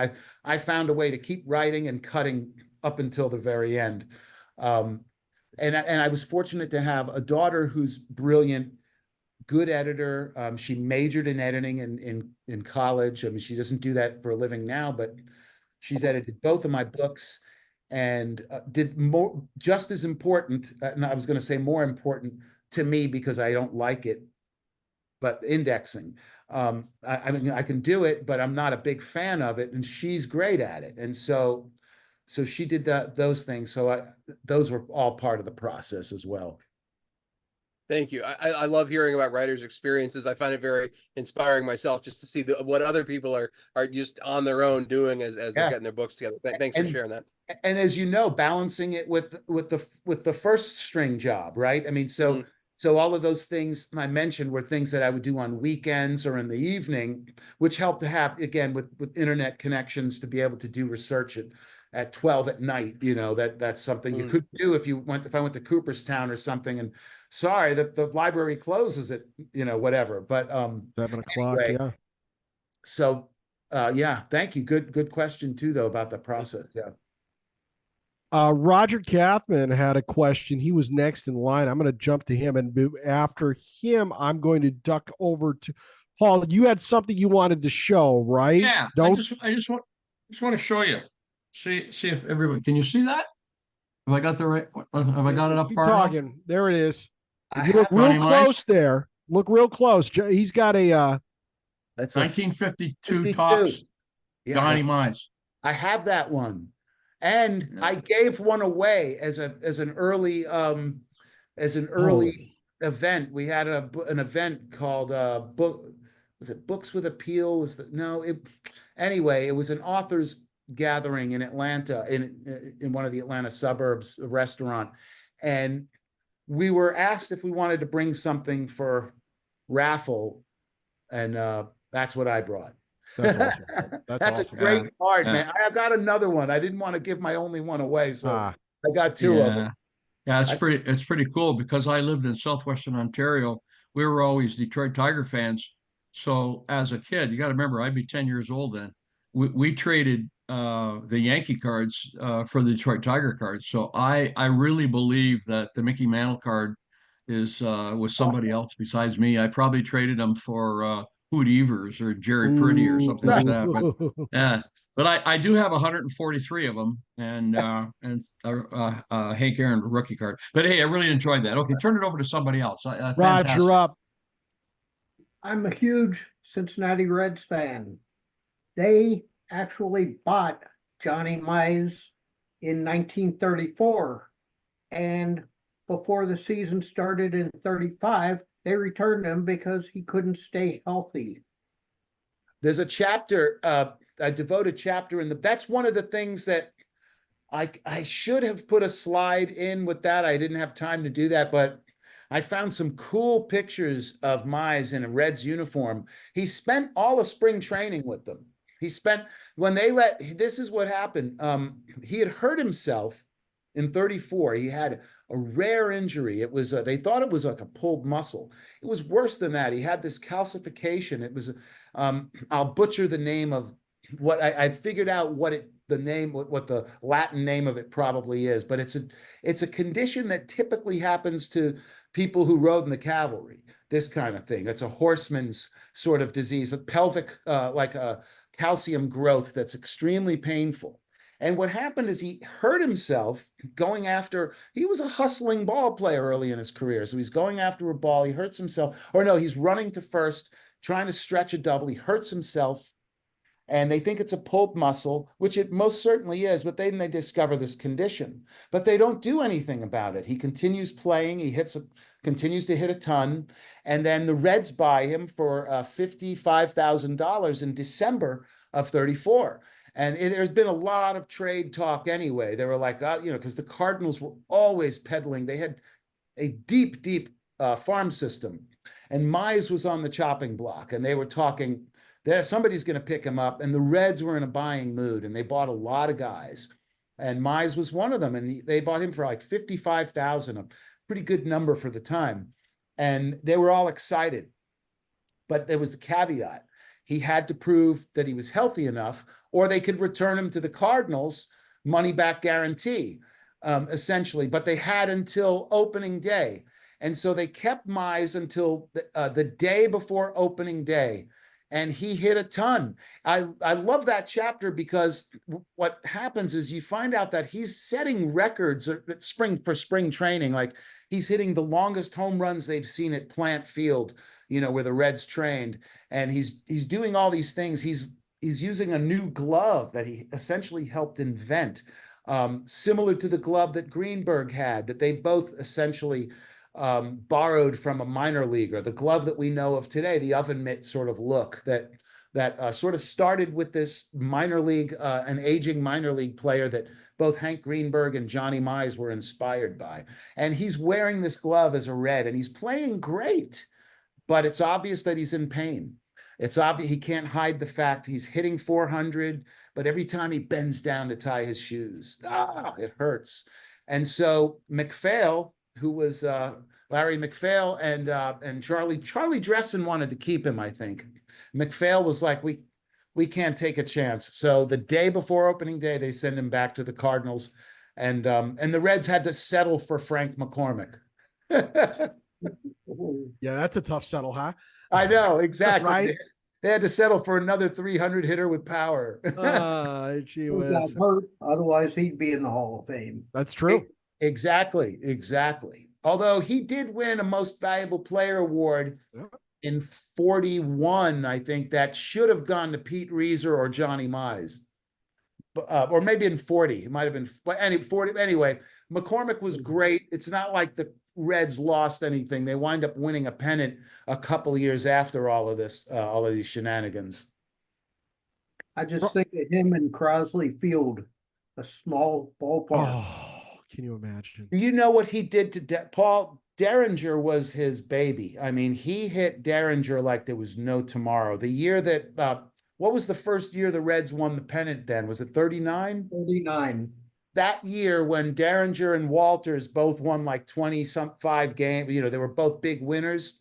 I found a way to keep writing and cutting up until the very end. And I was fortunate to have a daughter who's brilliant, good editor. She majored in editing in college. I mean, she doesn't do that for a living now, but she's edited both of my books and did more, just as important, and I was going to say more important to me because I don't like it, but indexing. I mean, I can do it, but I'm not a big fan of it, and she's great at it. And so she did those things. So those were all part of the process as well. Thank you. I love hearing about writers' experiences. I find it very inspiring myself just to see what other people are just on their own doing as they're getting their books together. Thanks for sharing that. And as you know, balancing it with the first string job, right? I mean, so all of those things I mentioned were things that I would do on weekends or in the evening, which helped to have, again, with internet connections, to be able to do research at 12 at night. That's something you could do if I went to Cooperstown or something, and sorry, the library closes at whatever, but 7 o'clock. Anyway, yeah. So yeah, thank you. Good question too, though, about the process. Yeah. Roger Kathman had a question. He was next in line. I'm going to jump to him, and after him, I'm going to duck over to Paul. You had something you wanted to show, right? Yeah. I just want to show you. See if everyone can you see that? Have I got the right? Have I got it up Keep far talking. enough? There it is. If you look real close there. Look real close. He's got a that's 1952 Topps Johnny Mize. I have that one, and I gave one away as an early event. We had an event called was it Books with Appeal? Anyway, it was an author's gathering in Atlanta, in one of the Atlanta suburbs, a restaurant, and we were asked if we wanted to bring something for raffle, and that's what I brought. That's awesome. That's awesome. a great card, man. I got another one. I didn't want to give my only one away, so I got two of them. Yeah, it's pretty cool because I lived in southwestern Ontario. We were always Detroit Tiger fans. So as a kid, you got to remember, I'd be 10 years old then. We traded the Yankee cards for the Detroit Tiger cards. So I really believe that the Mickey Mantle card is was somebody else besides me. I probably traded them for Hoot Evers or Jerry Pretty or something like that. But yeah, but I do have 143 of them, and Hank Aaron rookie card. But hey, I really enjoyed that. Okay, turn it over to somebody else. Roger, up. I'm a huge Cincinnati Reds fan. They actually bought Johnny Mize in 1934. And before the season started in 35, they returned him because he couldn't stay healthy. There's a chapter, I devote a chapter in that's one of the things that I should have put a slide in with that. I didn't have time to do that, but I found some cool pictures of Mize in a Reds uniform. He spent all of spring training with them. He spent, when they this is what happened. He had hurt himself in 34. He had a rare injury. It was, they thought it was like a pulled muscle. It was worse than that. He had this calcification. It was, I'll butcher the name of what I figured out what the Latin name of it probably is, but it's a condition that typically happens to people who rode in the cavalry, this kind of thing. It's a horseman's sort of disease, a pelvic, like a calcium growth that's extremely painful. And what happened is he hurt himself going after, he was a hustling ball player early in his career. So he's going after a ball, he hurts himself, or no, he's running to first, trying to stretch a double, he hurts himself. And they think it's a pulled muscle, which it most certainly is, but then they discover this condition. But they don't do anything about it. He continues playing, he continues to hit a ton, and then the Reds buy him for $55,000 in December of 34. And there's been a lot of trade talk anyway. They were like, because the Cardinals were always peddling. They had a deep, deep farm system. And Mize was on the chopping block, and they were talking, somebody's going to pick him up. And the Reds were in a buying mood, and they bought a lot of guys. And Mize was one of them. And they bought him for like $55,000, a pretty good number for the time. And they were all excited. But there was the caveat. He had to prove that he was healthy enough, or they could return him to the Cardinals, money back guarantee, essentially. But they had until opening day. And so they kept Mize until the day before opening day. And he hit a ton. I love that chapter because what happens is you find out that he's setting records for spring training. Like he's hitting the longest home runs they've seen at Plant Field, where the Reds trained. And he's doing all these things. He's using a new glove that he essentially helped invent, similar to the glove that Greenberg had, that they both essentially borrowed from a minor leaguer, the glove that we know of today, the oven mitt sort of look that sort of started with this minor league, an aging minor league player that both Hank Greenberg and Johnny Mize were inspired by. And he's wearing this glove as a Red, and he's playing great, but it's obvious that he's in pain. It's obvious he can't hide the fact he's hitting 400, but every time he bends down to tie his shoes, it hurts. And so MacPhail, who was Larry MacPhail and Charlie Dressen wanted to keep him, I think. MacPhail was like, we can't take a chance. So the day before opening day, they send him back to the Cardinals, and the Reds had to settle for Frank McCormick. Yeah, that's a tough settle, huh? I know, exactly. Right? They had to settle for another 300 hitter with power. Gee He whiz. got hurt, otherwise he'd be in the Hall of Fame. That's true. Exactly. Although he did win a Most Valuable Player award in 41, I think that should have gone to Pete Reiser or Johnny Mize, or maybe in 40. It might have been 40. Anyway, McCormick was great. It's not like the Reds lost anything. They wind up winning a pennant a couple of years after all of this, all of these shenanigans. I just think of him in Crosley Field, a small ballpark. Oh, can you imagine? You know what he did to Paul Derringer was his baby. I mean, he hit Derringer like there was no tomorrow. The year that, what was the first year the Reds won the pennant then? Was it 39? 39. That year when Derringer and Walters both won like 20-5 games, they were both big winners.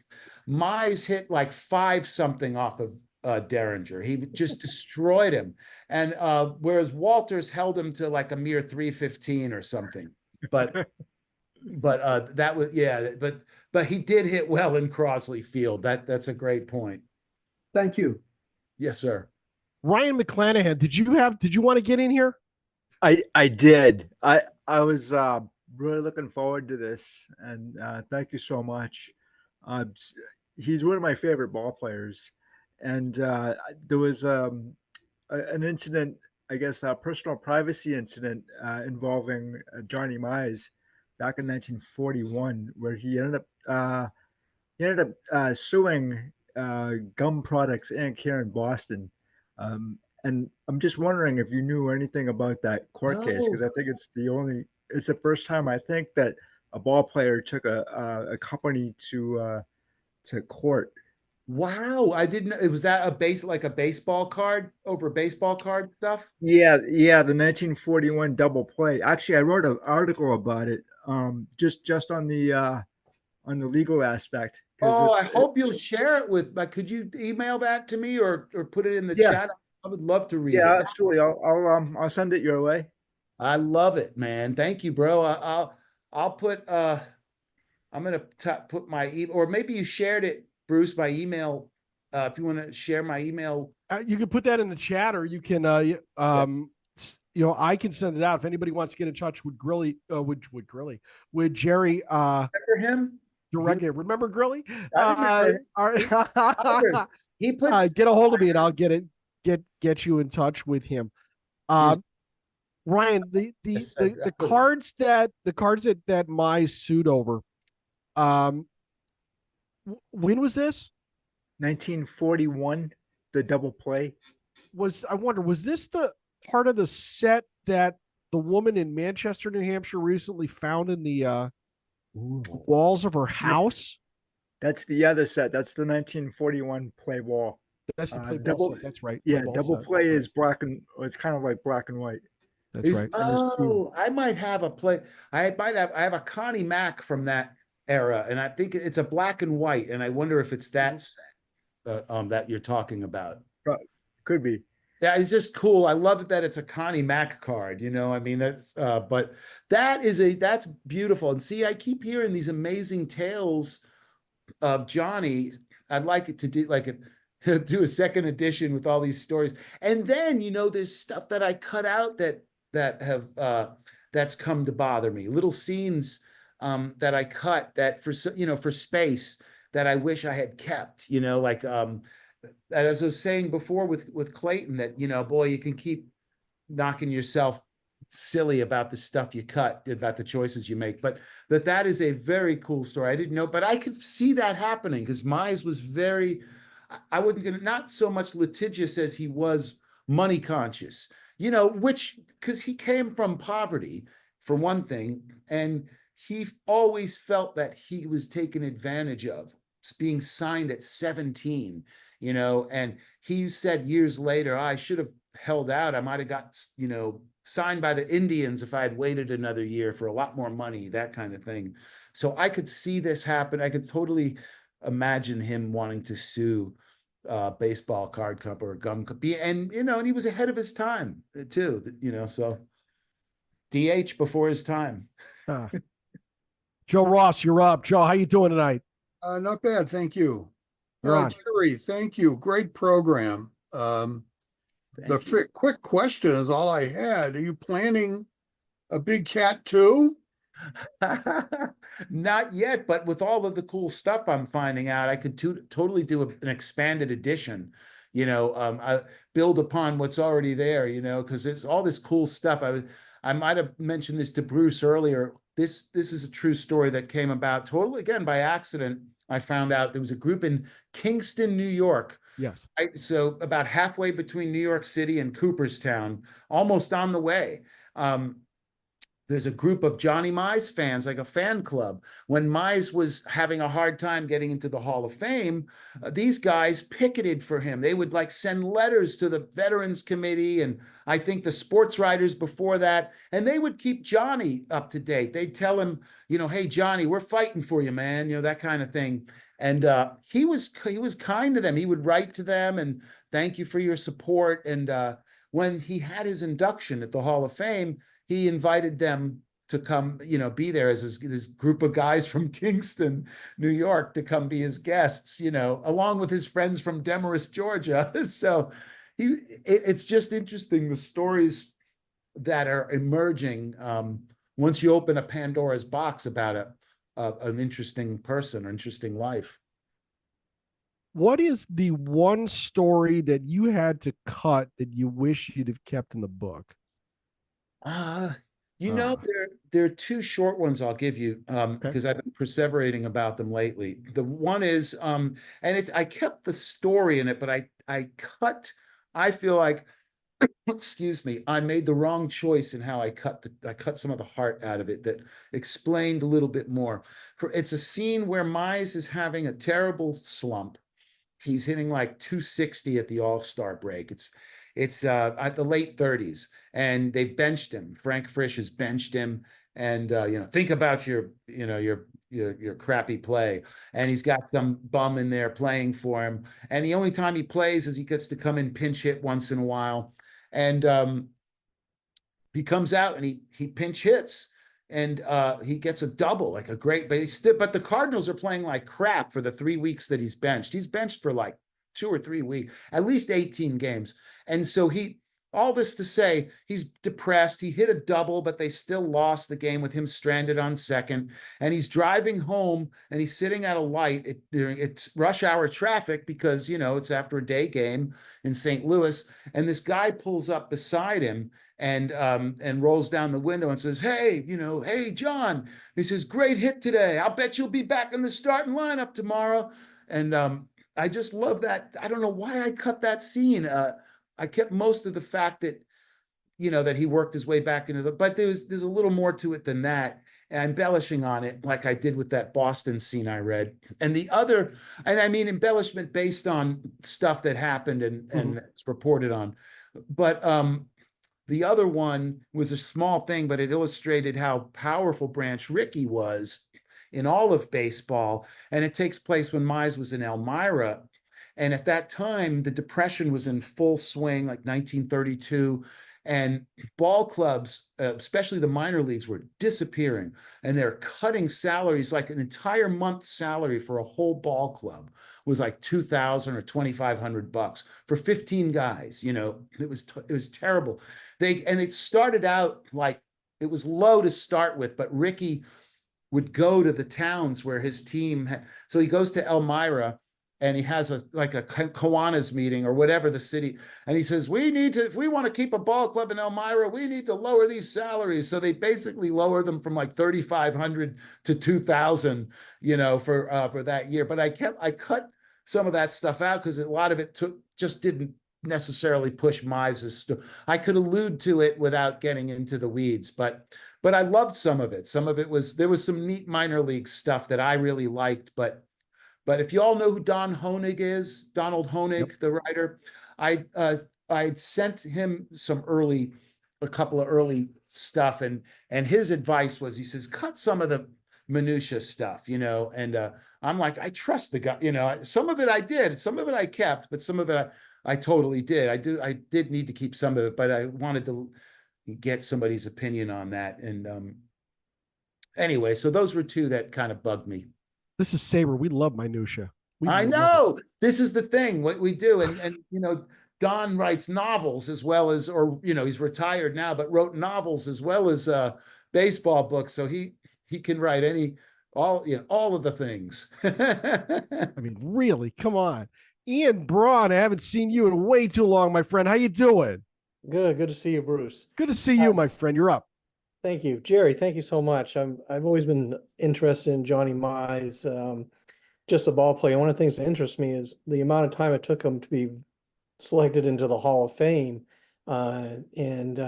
Mize hit like 5-something off of Derringer. He just destroyed him. And whereas Walters held him to like a mere 315 or something. But that was, yeah, but he did hit well in Crosley Field. That's a great point. Thank you. Yes, sir. Ryan McClanahan, did you want to get in here? I did. I was really looking forward to this, and thank you so much. he's one of my favorite ball players. And there was an incident, I guess, a personal privacy incident involving Johnny Mize back in 1941, where he ended up suing Gum Products Inc. here in Boston. And I'm just wondering if you knew anything about that court case, because I think it's the first time I think that a ball player took a company to court. Wow, I didn't know. Was that like a baseball card over baseball card stuff? Yeah, the 1941 double play. Actually, I wrote an article about it, just on the legal aspect. Oh, I hope you'll share it with. Could you email that to me or put it in the Yeah. chat? I would love to read Yeah, it. absolutely. I'll send it your way. I love it, man. Thank you, bro. I'll put I'm gonna put my or maybe you shared it, Bruce, by email. If you want to share my email, you can put that in the chat, or you can I can send it out if anybody wants to get in touch with Grilly, with Jerry. Remember him? Directly. Remember Grilly? He puts get a hold of me and I'll get you in touch with him. Ryan, the cards that Mize sued over. When was this? 1941, the double play. I wonder, was this the part of the set that the woman in Manchester, New Hampshire recently found in the walls of her house? That's the other set. That's the 1941 play wall. That's the play double set. That's right. Yeah, double play is black and it's kind of like black and white. That's right. Oh, I might have a play. I have a Connie Mack from that era, and I think it's a black and white. And I wonder if it's that set that you're talking about. Could be. Yeah, it's just cool. I love it that it's a Connie Mack card. I mean, that's but that's beautiful. And see, I keep hearing these amazing tales of Johnny. I'd like it to do a second edition with all these stories. And then, there's stuff that I cut out that have that's come to bother me. Little scenes that I cut that for space that I wish I had kept, as I was saying before with Clayton, that, boy, you can keep knocking yourself silly about the stuff you cut, about the choices you make. But that is a very cool story. I didn't know, but I could see that happening because Mize was I wasn't going to, not so much litigious as he was money conscious, because he came from poverty, for one thing, and he always felt that he was taken advantage of, being signed at 17, and he said years later, I should have held out. I might have got, signed by the Indians if I had waited another year for a lot more money, that kind of thing. So I could see this happen. I could totally imagine him wanting to sue baseball card company or gum company, and he was ahead of his time too, so DH before his time. Joe Ross, you're up. Joe, how you doing tonight? Not bad, thank you. You're on. Jerry, thank you. Great program. Quick question is all I had. Are you planning a big cat too? Not yet, but with all of the cool stuff I'm finding out, I could totally do an expanded edition. I build upon what's already there. Because there's all this cool stuff. I might have mentioned this to Bruce earlier. This is a true story that came about totally again by accident. I found out there was a group in Kingston, New York. Yes. So about halfway between New York City and Cooperstown, almost on the way. There's a group of Johnny Mize fans, like a fan club. When Mize was having a hard time getting into the Hall of Fame, these guys picketed for him. They would send letters to the Veterans Committee and I think the sports writers before that, and they would keep Johnny up to date. They'd tell him, hey, Johnny, we're fighting for you, man, that kind of thing. And he was kind to them. He would write to them and thank you for your support. And when he had his induction at the Hall of Fame, he invited them to come, be there as this group of guys from Kingston, New York, to come be his guests, along with his friends from Demorest, Georgia. So it's just interesting, the stories that are emerging once you open a Pandora's box about an interesting person or interesting life. What is the one story that you had to cut that you wish you'd have kept in the book? You know, Ah. there are two short ones I'll give you, because I've been perseverating about them lately. The one is, and I kept the story in it, but I feel like, excuse me, I made the wrong choice in how I cut some of the heart out of it that explained a little bit more. It's a scene where Mize is having a terrible slump. He's hitting like 260 at the All-Star break. It's at the late 30s, and they've benched him. Frank Frisch has benched him, and think about your crappy play. And he's got some bum in there playing for him. And the only time he plays is he gets to come in pinch hit once in a while, and he comes out and he pinch hits. And he gets a double, like a great, but the Cardinals are playing like crap for the 3 weeks that he's benched. He's benched for like 2 or 3 weeks, at least 18 games. And so all this to say, he's depressed. He hit a double, but they still lost the game with him stranded on second. And he's driving home and he's sitting at a light during it's rush hour traffic because, it's after a day game in St. Louis. And this guy pulls up beside him and rolls down the window and says, hey, hey, John. He says, great hit today. I'll bet you'll be back in the starting lineup tomorrow. And I just love that. I don't know why I cut that scene. I kept most of the fact that, that he worked his way back into but there's a little more to it than that. And embellishing on it like I did with that Boston scene I read. And the other, and I mean embellishment based on stuff that happened and it's reported on. But the other one was a small thing, but it illustrated how powerful Branch Rickey was in all of baseball. And it takes place when Mize was in Elmira. And at that time, the Depression was in full swing, like 1932. And ball clubs, especially the minor leagues, were disappearing. And they're cutting salaries, like an entire month's salary for a whole ball club was like $2,000 or $2,500 for 15 guys. It was terrible. It started out like it was low to start with, but Rickey would go to the towns where his team so he goes to Elmira and he has a Kiwanis meeting or whatever the city, and he says, if we want to keep a ball club in Elmira, we need to lower these salaries. So they basically lower them from like 3,500 to 2,000, for that year. But I cut some of that stuff out because a lot of it just didn't necessarily push Mize's story. I could allude to it without getting into the weeds, but I loved some of it. Some of it there was some neat minor league stuff that I really liked, but if you all know who Donald Honig, the writer, I'd sent him a couple of early stuff, and his advice was, he says, cut some of the minutia stuff, and I'm like, I trust the guy, some of it I did, some of it I kept, but some of it I totally did. I did need to keep some of it, but I wanted to get somebody's opinion on that. And anyway, so those were two that kind of bugged me. This is SABR. We love minutia. I know. This is the thing, what we do. And Don writes novels as well as, he's retired now, but wrote novels as well as baseball books. So he can write all of the things. I mean, really, come on. Ian Braun, I haven't seen you in way too long, my friend. How you doing? Good to see you, Bruce. Good to see you, my friend. You're up. Thank you, Jerry. Thank you so much. I've always been interested in Johnny Mize, just a ball player. One of the things that interests me is the amount of time it took him to be selected into the Hall of Fame, and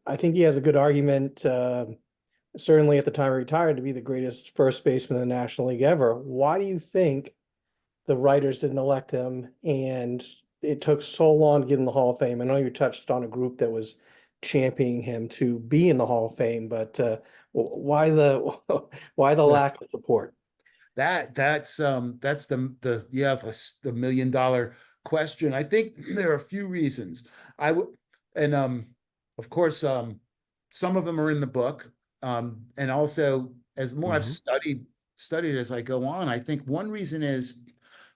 I think he has a good argument. Certainly, at the time he retired, to be the greatest first baseman in the National League ever. Why do you think the writers didn't elect him, and it took so long to get in the Hall of Fame? I know you touched on a group that was championing him to be in the Hall of Fame, but why the lack of support? That's the $1 million question. I think there are a few reasons. Of course, some of them are in the book, and also as more I've studied as I go on, I think one reason is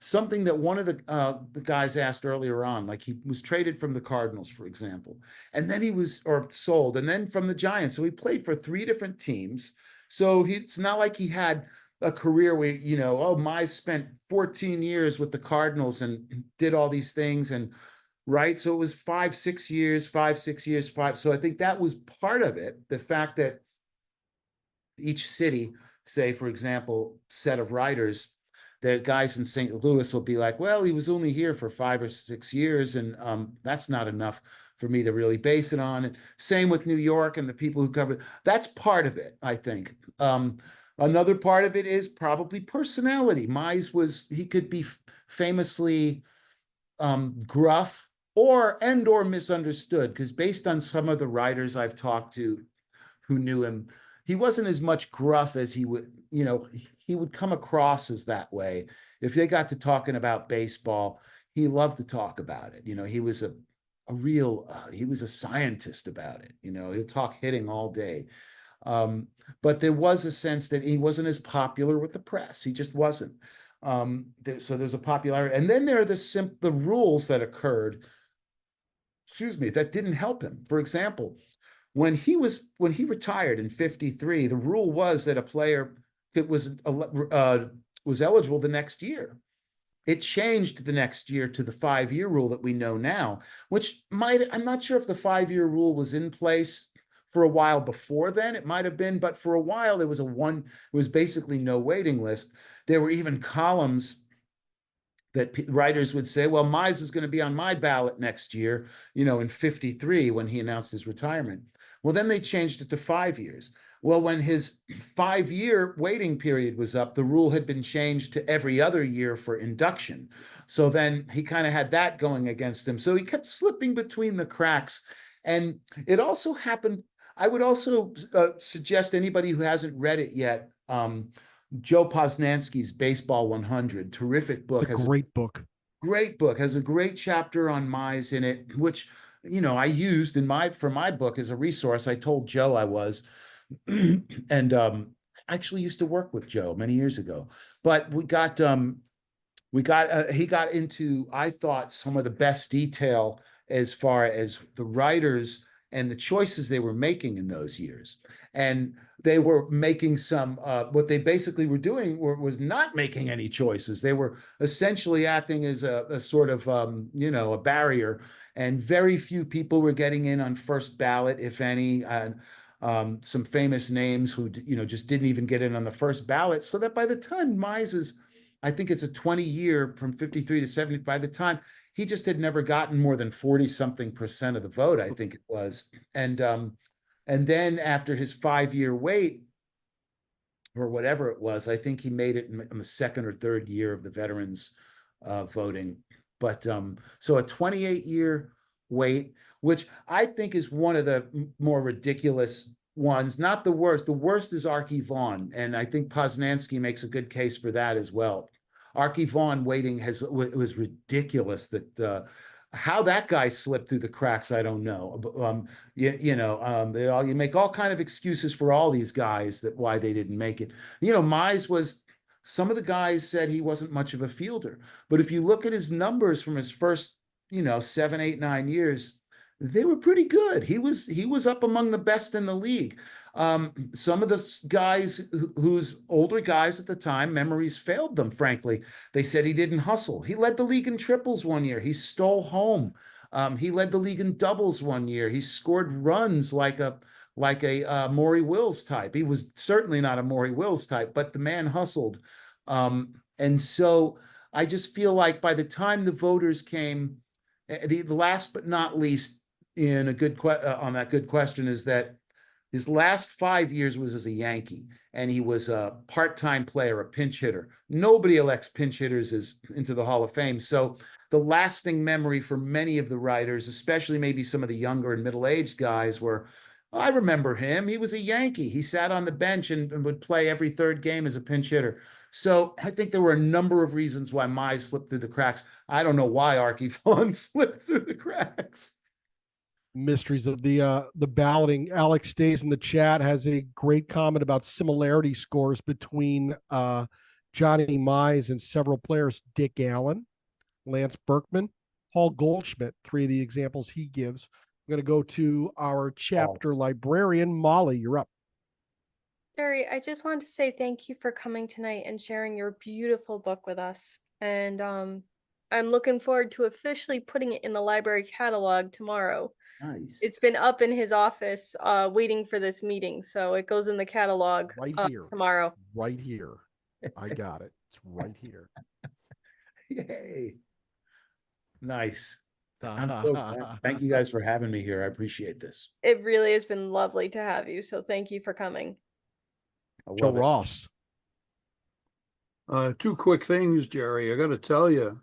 something that one of the guys asked earlier on, like he was traded from the Cardinals, for example, and then or sold, and then from the Giants. So he played for 3 different teams. So it's not like he had a career where, you know, oh, Mize spent 14 years with the Cardinals and did all these things, and right. So it was 5, 6 years, 5, 6 years, 5. So I think that was part of it. The fact that each city, say, for example, set of writers, the guys in St. Louis will be like, well, he was only here for 5 or 6 years, and that's not enough for me to really base it on. And same with New York and the people who covered. That's part of it, I think. Another part of it is probably personality. Mize he could be famously gruff or misunderstood, because based on some of the writers I've talked to who knew him, he wasn't as much gruff as he would, you know, he would come across as that way. If they got to talking about baseball, he loved to talk about it. You know, he was a real, he was a scientist about it. You know, he'll talk hitting all day. But there was a sense that he wasn't as popular with the press. He just wasn't. So there's a popularity. And then there are the rules that occurred, excuse me, that didn't help him. For example, when he retired in 53, the rule was that a player was eligible the next year. It changed the next year to the 5-year rule that we know now, which I'm not sure if the 5-year rule was in place for a while before then. It might have been, but for a while it was basically no waiting list. There were even columns that writers would say, well, Mize is going to be on my ballot next year, you know, in 53 when he announced his retirement. Well, then they changed it to 5 years. Well, when his 5-year waiting period was up, the rule had been changed to every other year for induction. So then he kind of had that going against him. So he kept slipping between the cracks. And it also happened, I would also suggest anybody who hasn't read it yet, Joe Posnanski's Baseball 100, terrific book. Great book. Great book, has a great chapter on Mize in it, which, you know, I used for my book as a resource. I told Joe I was, and actually used to work with Joe many years ago. But he got into, I thought, some of the best detail as far as the writers and the choices they were making in those years. And they were making some, what they basically were doing was not making any choices. They were essentially acting as a sort of, you know, a barrier. And very few people were getting in on first ballot, if any. And some famous names who, you know, just didn't even get in on the first ballot. So that by the time Mize I think it's a 20-year from 53 to 70, by the time he just had never gotten more than 40-something% of the vote, I think it was. And then after his 5-year wait, or whatever it was, I think he made it in the 2nd or 3rd year of the veterans voting. But so a 28-year wait, which I think is one of the more ridiculous ones, not the worst. The worst is Archie Vaughan, and I think Posnanski makes a good case for that as well. Archie Vaughan waiting was ridiculous. That how that guy slipped through the cracks, I don't know. You make all kind of excuses for all these guys that why they didn't make it. You know, Mize was. Some of the guys said he wasn't much of a fielder, but if you look at his numbers from his first, 7, 8, 9 years, they were pretty good. He was up among the best in the league. Some of the guys who's older guys at the time, memories failed them, frankly. They said he didn't hustle. He led the league in triples one year. He stole home. He led the league in doubles one year. He scored runs like a Maury Wills type. He was certainly not a Maury Wills type, but the man hustled. And so I just feel like by the time the voters came, the last but not least in a good on that good question is that his last 5 years was as a Yankee, and he was a part-time player, a pinch hitter. Nobody elects pinch hitters into the Hall of Fame. So the lasting memory for many of the writers, especially maybe some of the younger and middle-aged guys, were, I remember him. He was a Yankee. He sat on the bench and would play every third game as a pinch hitter. So I think there were a number of reasons why Mize slipped through the cracks. I don't know why Archie Vaughan slipped through the cracks. Mysteries of the balloting. Alex stays in the chat, has a great comment about similarity scores between Johnny Mize and several players: Dick Allen, Lance Berkman, Paul Goldschmidt, 3 of the examples he gives. I'm going to go to our chapter librarian, Molly. You're up. Jerry, I just wanted to say thank you for coming tonight and sharing your beautiful book with us. And I'm looking forward to officially putting it in the library catalog tomorrow. Nice. It's been up in his office waiting for this meeting, so it goes in the catalog Right here. tomorrow. Right here. I got it. It's right here. Yay. Nice. I'm so glad. Thank you guys for having me here. I appreciate this. It really has been lovely to have you, so thank you for coming. I Joe love it. Ross. Two quick things, Jerry. I got to tell you,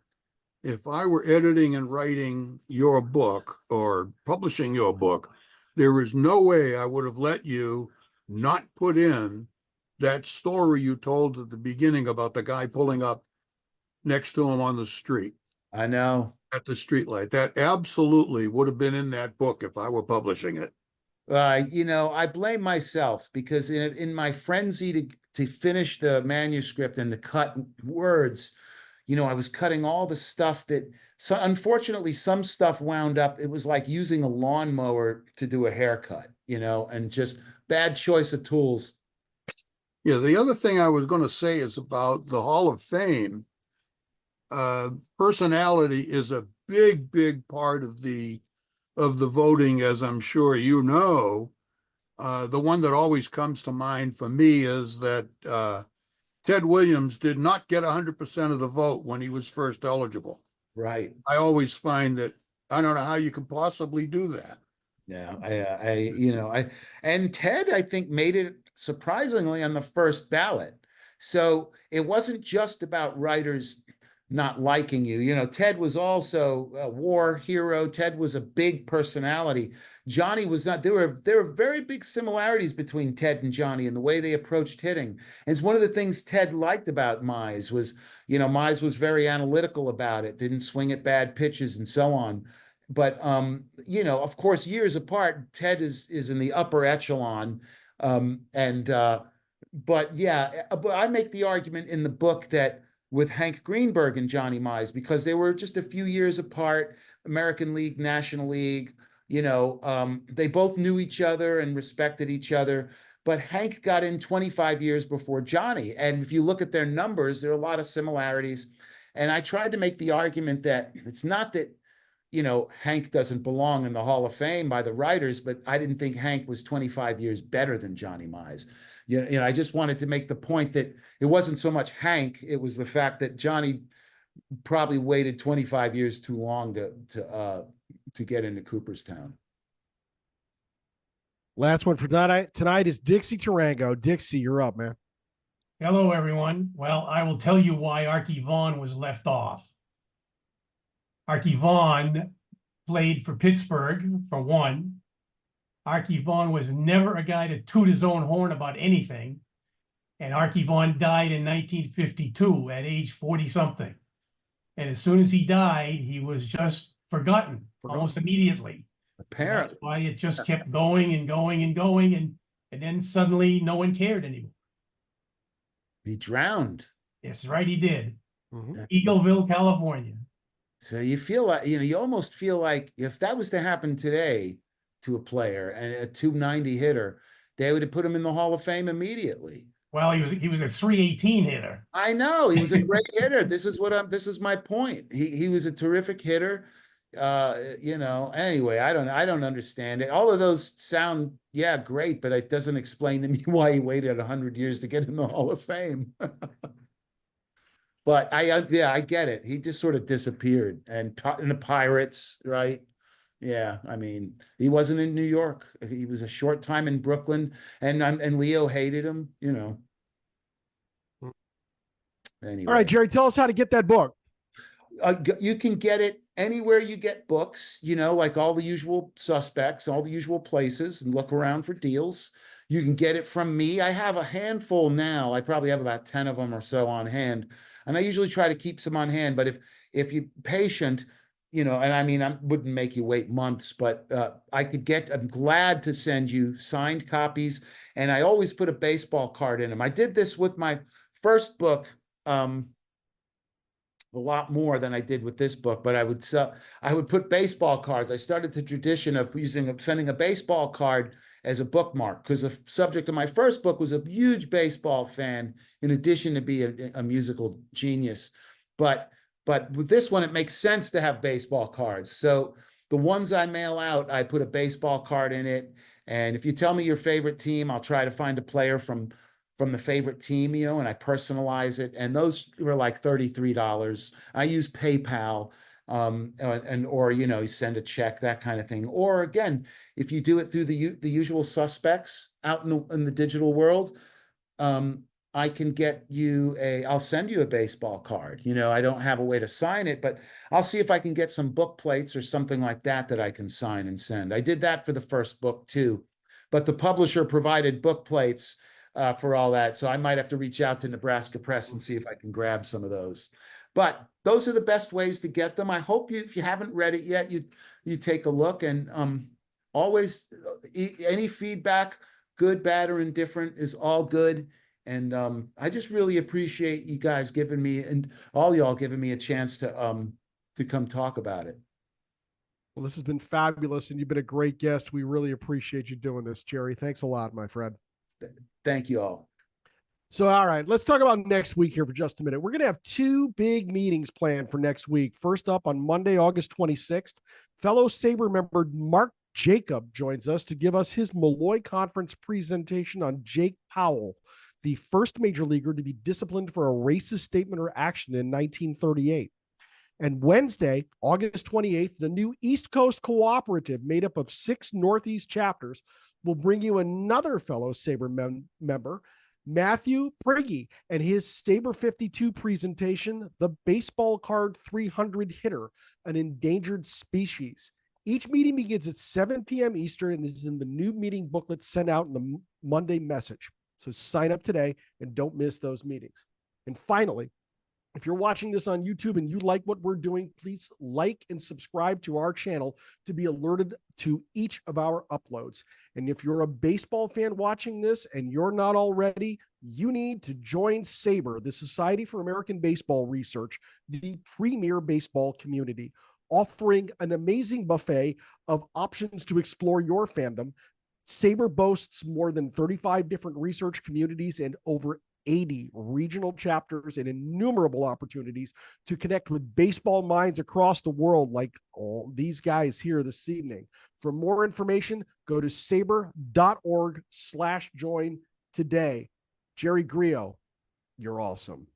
if I were editing and writing your book or publishing your book, there is no way I would have let you not put in that story you told at the beginning about the guy pulling up next to him on the street I know. at the streetlight. That absolutely would have been in that book if I were publishing it. You know, I blame myself because in my frenzy to finish the manuscript and to cut words, you know, I was cutting all the stuff that, so unfortunately, some stuff wound up, it was like using a lawnmower to do a haircut, you know, and just bad choice of tools. Yeah, the other thing I was going to say is about the Hall of Fame. Personality is a big part of the voting, as I'm sure you know. The one that always comes to mind for me is that Ted Williams did not get 100% of the vote when he was first eligible. Right. I always find that I don't know how you could possibly do that. Yeah, and Ted, I think, made it surprisingly on the first ballot. So it wasn't just about writers not liking you. You know, Ted was also a war hero. Ted was a big personality. Johnny was not. There were very big similarities between Ted and Johnny in the way they approached hitting. And it's one of the things Ted liked about Mize was, you know, Mize was very analytical about it, didn't swing at bad pitches and so on. But you know, of course, years apart, Ted is in the upper echelon. But yeah, but I make the argument in the book that with Hank Greenberg and Johnny Mize, because they were just a few years apart, American League, National League, you know, they both knew each other and respected each other. But Hank got in 25 years before Johnny. And if you look at their numbers, there are a lot of similarities. And I tried to make the argument that it's not that, you know, Hank doesn't belong in the Hall of Fame by the writers, but I didn't think Hank was 25 years better than Johnny Mize. You know, I just wanted to make the point that it wasn't so much Hank, it was the fact that Johnny probably waited 25 years too long to get into Cooperstown. Last one for tonight is Dixie Tarango. Dixie, you're up, man. Hello, everyone. Well, I will tell you why Archie Vaughan was left off. Archie Vaughan played for Pittsburgh, for one. Archie Vaughan was never a guy to toot his own horn about anything. And Archie Vaughan died in 1952 at age 40-something. And as soon as he died, he was just forgotten almost immediately. Apparently. That's why it just kept going and going and going. And then suddenly no one cared anymore. He drowned. Yes, right, he did. Mm-hmm. Eagleville, California. So you feel like, you know, you almost feel like if that was to happen today to a player and a 290 hitter, they would have put him in the Hall of Fame immediately. Well, he was a 318 hitter. I know he was a great hitter. This is my point. He was a terrific hitter. You know, anyway, I don't understand it. All of those sound, yeah, great, but it doesn't explain to me why he waited 100 years to get in the Hall of Fame. But I get it. He just sort of disappeared, and in the Pirates, right? Yeah, I mean, he wasn't in New York. He was a short time in Brooklyn, and Leo hated him. You know. Anyway. All right, Jerry, tell us how to get that book. You can get it anywhere you get books. You know, like all the usual suspects, all the usual places, and look around for deals. You can get it from me. I have a handful now. I probably have about 10 of them or so on hand. And I usually try to keep some on hand, but if you're patient, you know, and I mean, I wouldn't make you wait months, but I'm glad to send you signed copies. And I always put a baseball card in them. I did this with my first book, a lot more than I did with this book, but I would put baseball cards. I started the tradition of sending a baseball card as a bookmark, because the subject of my first book was a huge baseball fan, in addition to be a musical genius. But with this one, it makes sense to have baseball cards. So the ones I mail out, I put a baseball card in it. And if you tell me your favorite team, I'll try to find a player from the favorite team, and I personalize it. And those were like $33. I use PayPal, or you send a check, that kind of thing. Or again, if you do it through the usual suspects out in the digital world, I can get you I'll send you a baseball card. I don't have a way to sign it, but I'll see if I can get some book plates or something like that I can sign and send. I did that for the first book too, but the publisher provided book plates for all that. So I might have to reach out to Nebraska Press and see if I can grab some of those. But those are the best ways to get them. I hope if you haven't read it yet, you take a look, and always any feedback, good, bad, or indifferent, is all good. And I just really appreciate you guys giving me, and all y'all giving me, a chance to come talk about it. Well, this has been fabulous, and you've been a great guest. We really appreciate you doing this, Jerry. Thanks a lot, my friend. Thank you all. So, all right, let's talk about next week here for just a minute. We're going to have two big meetings planned for next week. First up, on Monday, August 26th, fellow SABR member Mark Jacob joins us to give us his Malloy Conference presentation on Jake Powell, the first major leaguer to be disciplined for a racist statement or action in 1938. And Wednesday, August 28th, the new East Coast Cooperative, made up of 6 Northeast chapters, will bring you another fellow SABR member, Matthew Prigge, and his SABR 52 presentation, The Baseball Card 300 Hitter, an Endangered Species. Each meeting begins at 7 p.m. Eastern and is in the new meeting booklet sent out in the Monday message. So sign up today and don't miss those meetings. And finally, if you're watching this on YouTube and you like what we're doing, please like and subscribe to our channel to be alerted to each of our uploads. And if you're a baseball fan watching this and you're not already, you need to join SABR, the Society for American Baseball Research, the premier baseball community, offering an amazing buffet of options to explore your fandom. SABR boasts more than 35 different research communities and over 80 regional chapters and innumerable opportunities to connect with baseball minds across the world, like all these guys here this evening. For more information, go to sabr.org/join today. Jerry Grillo, you're awesome.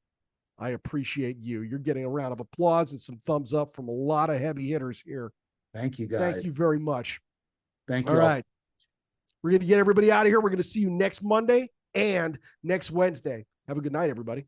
I appreciate you. You're getting a round of applause and some thumbs up from a lot of heavy hitters here. Thank you, guys. Thank you very much. Thank you. All right. We're going to get everybody out of here. We're going to see you next Monday and next Wednesday. Have a good night, everybody.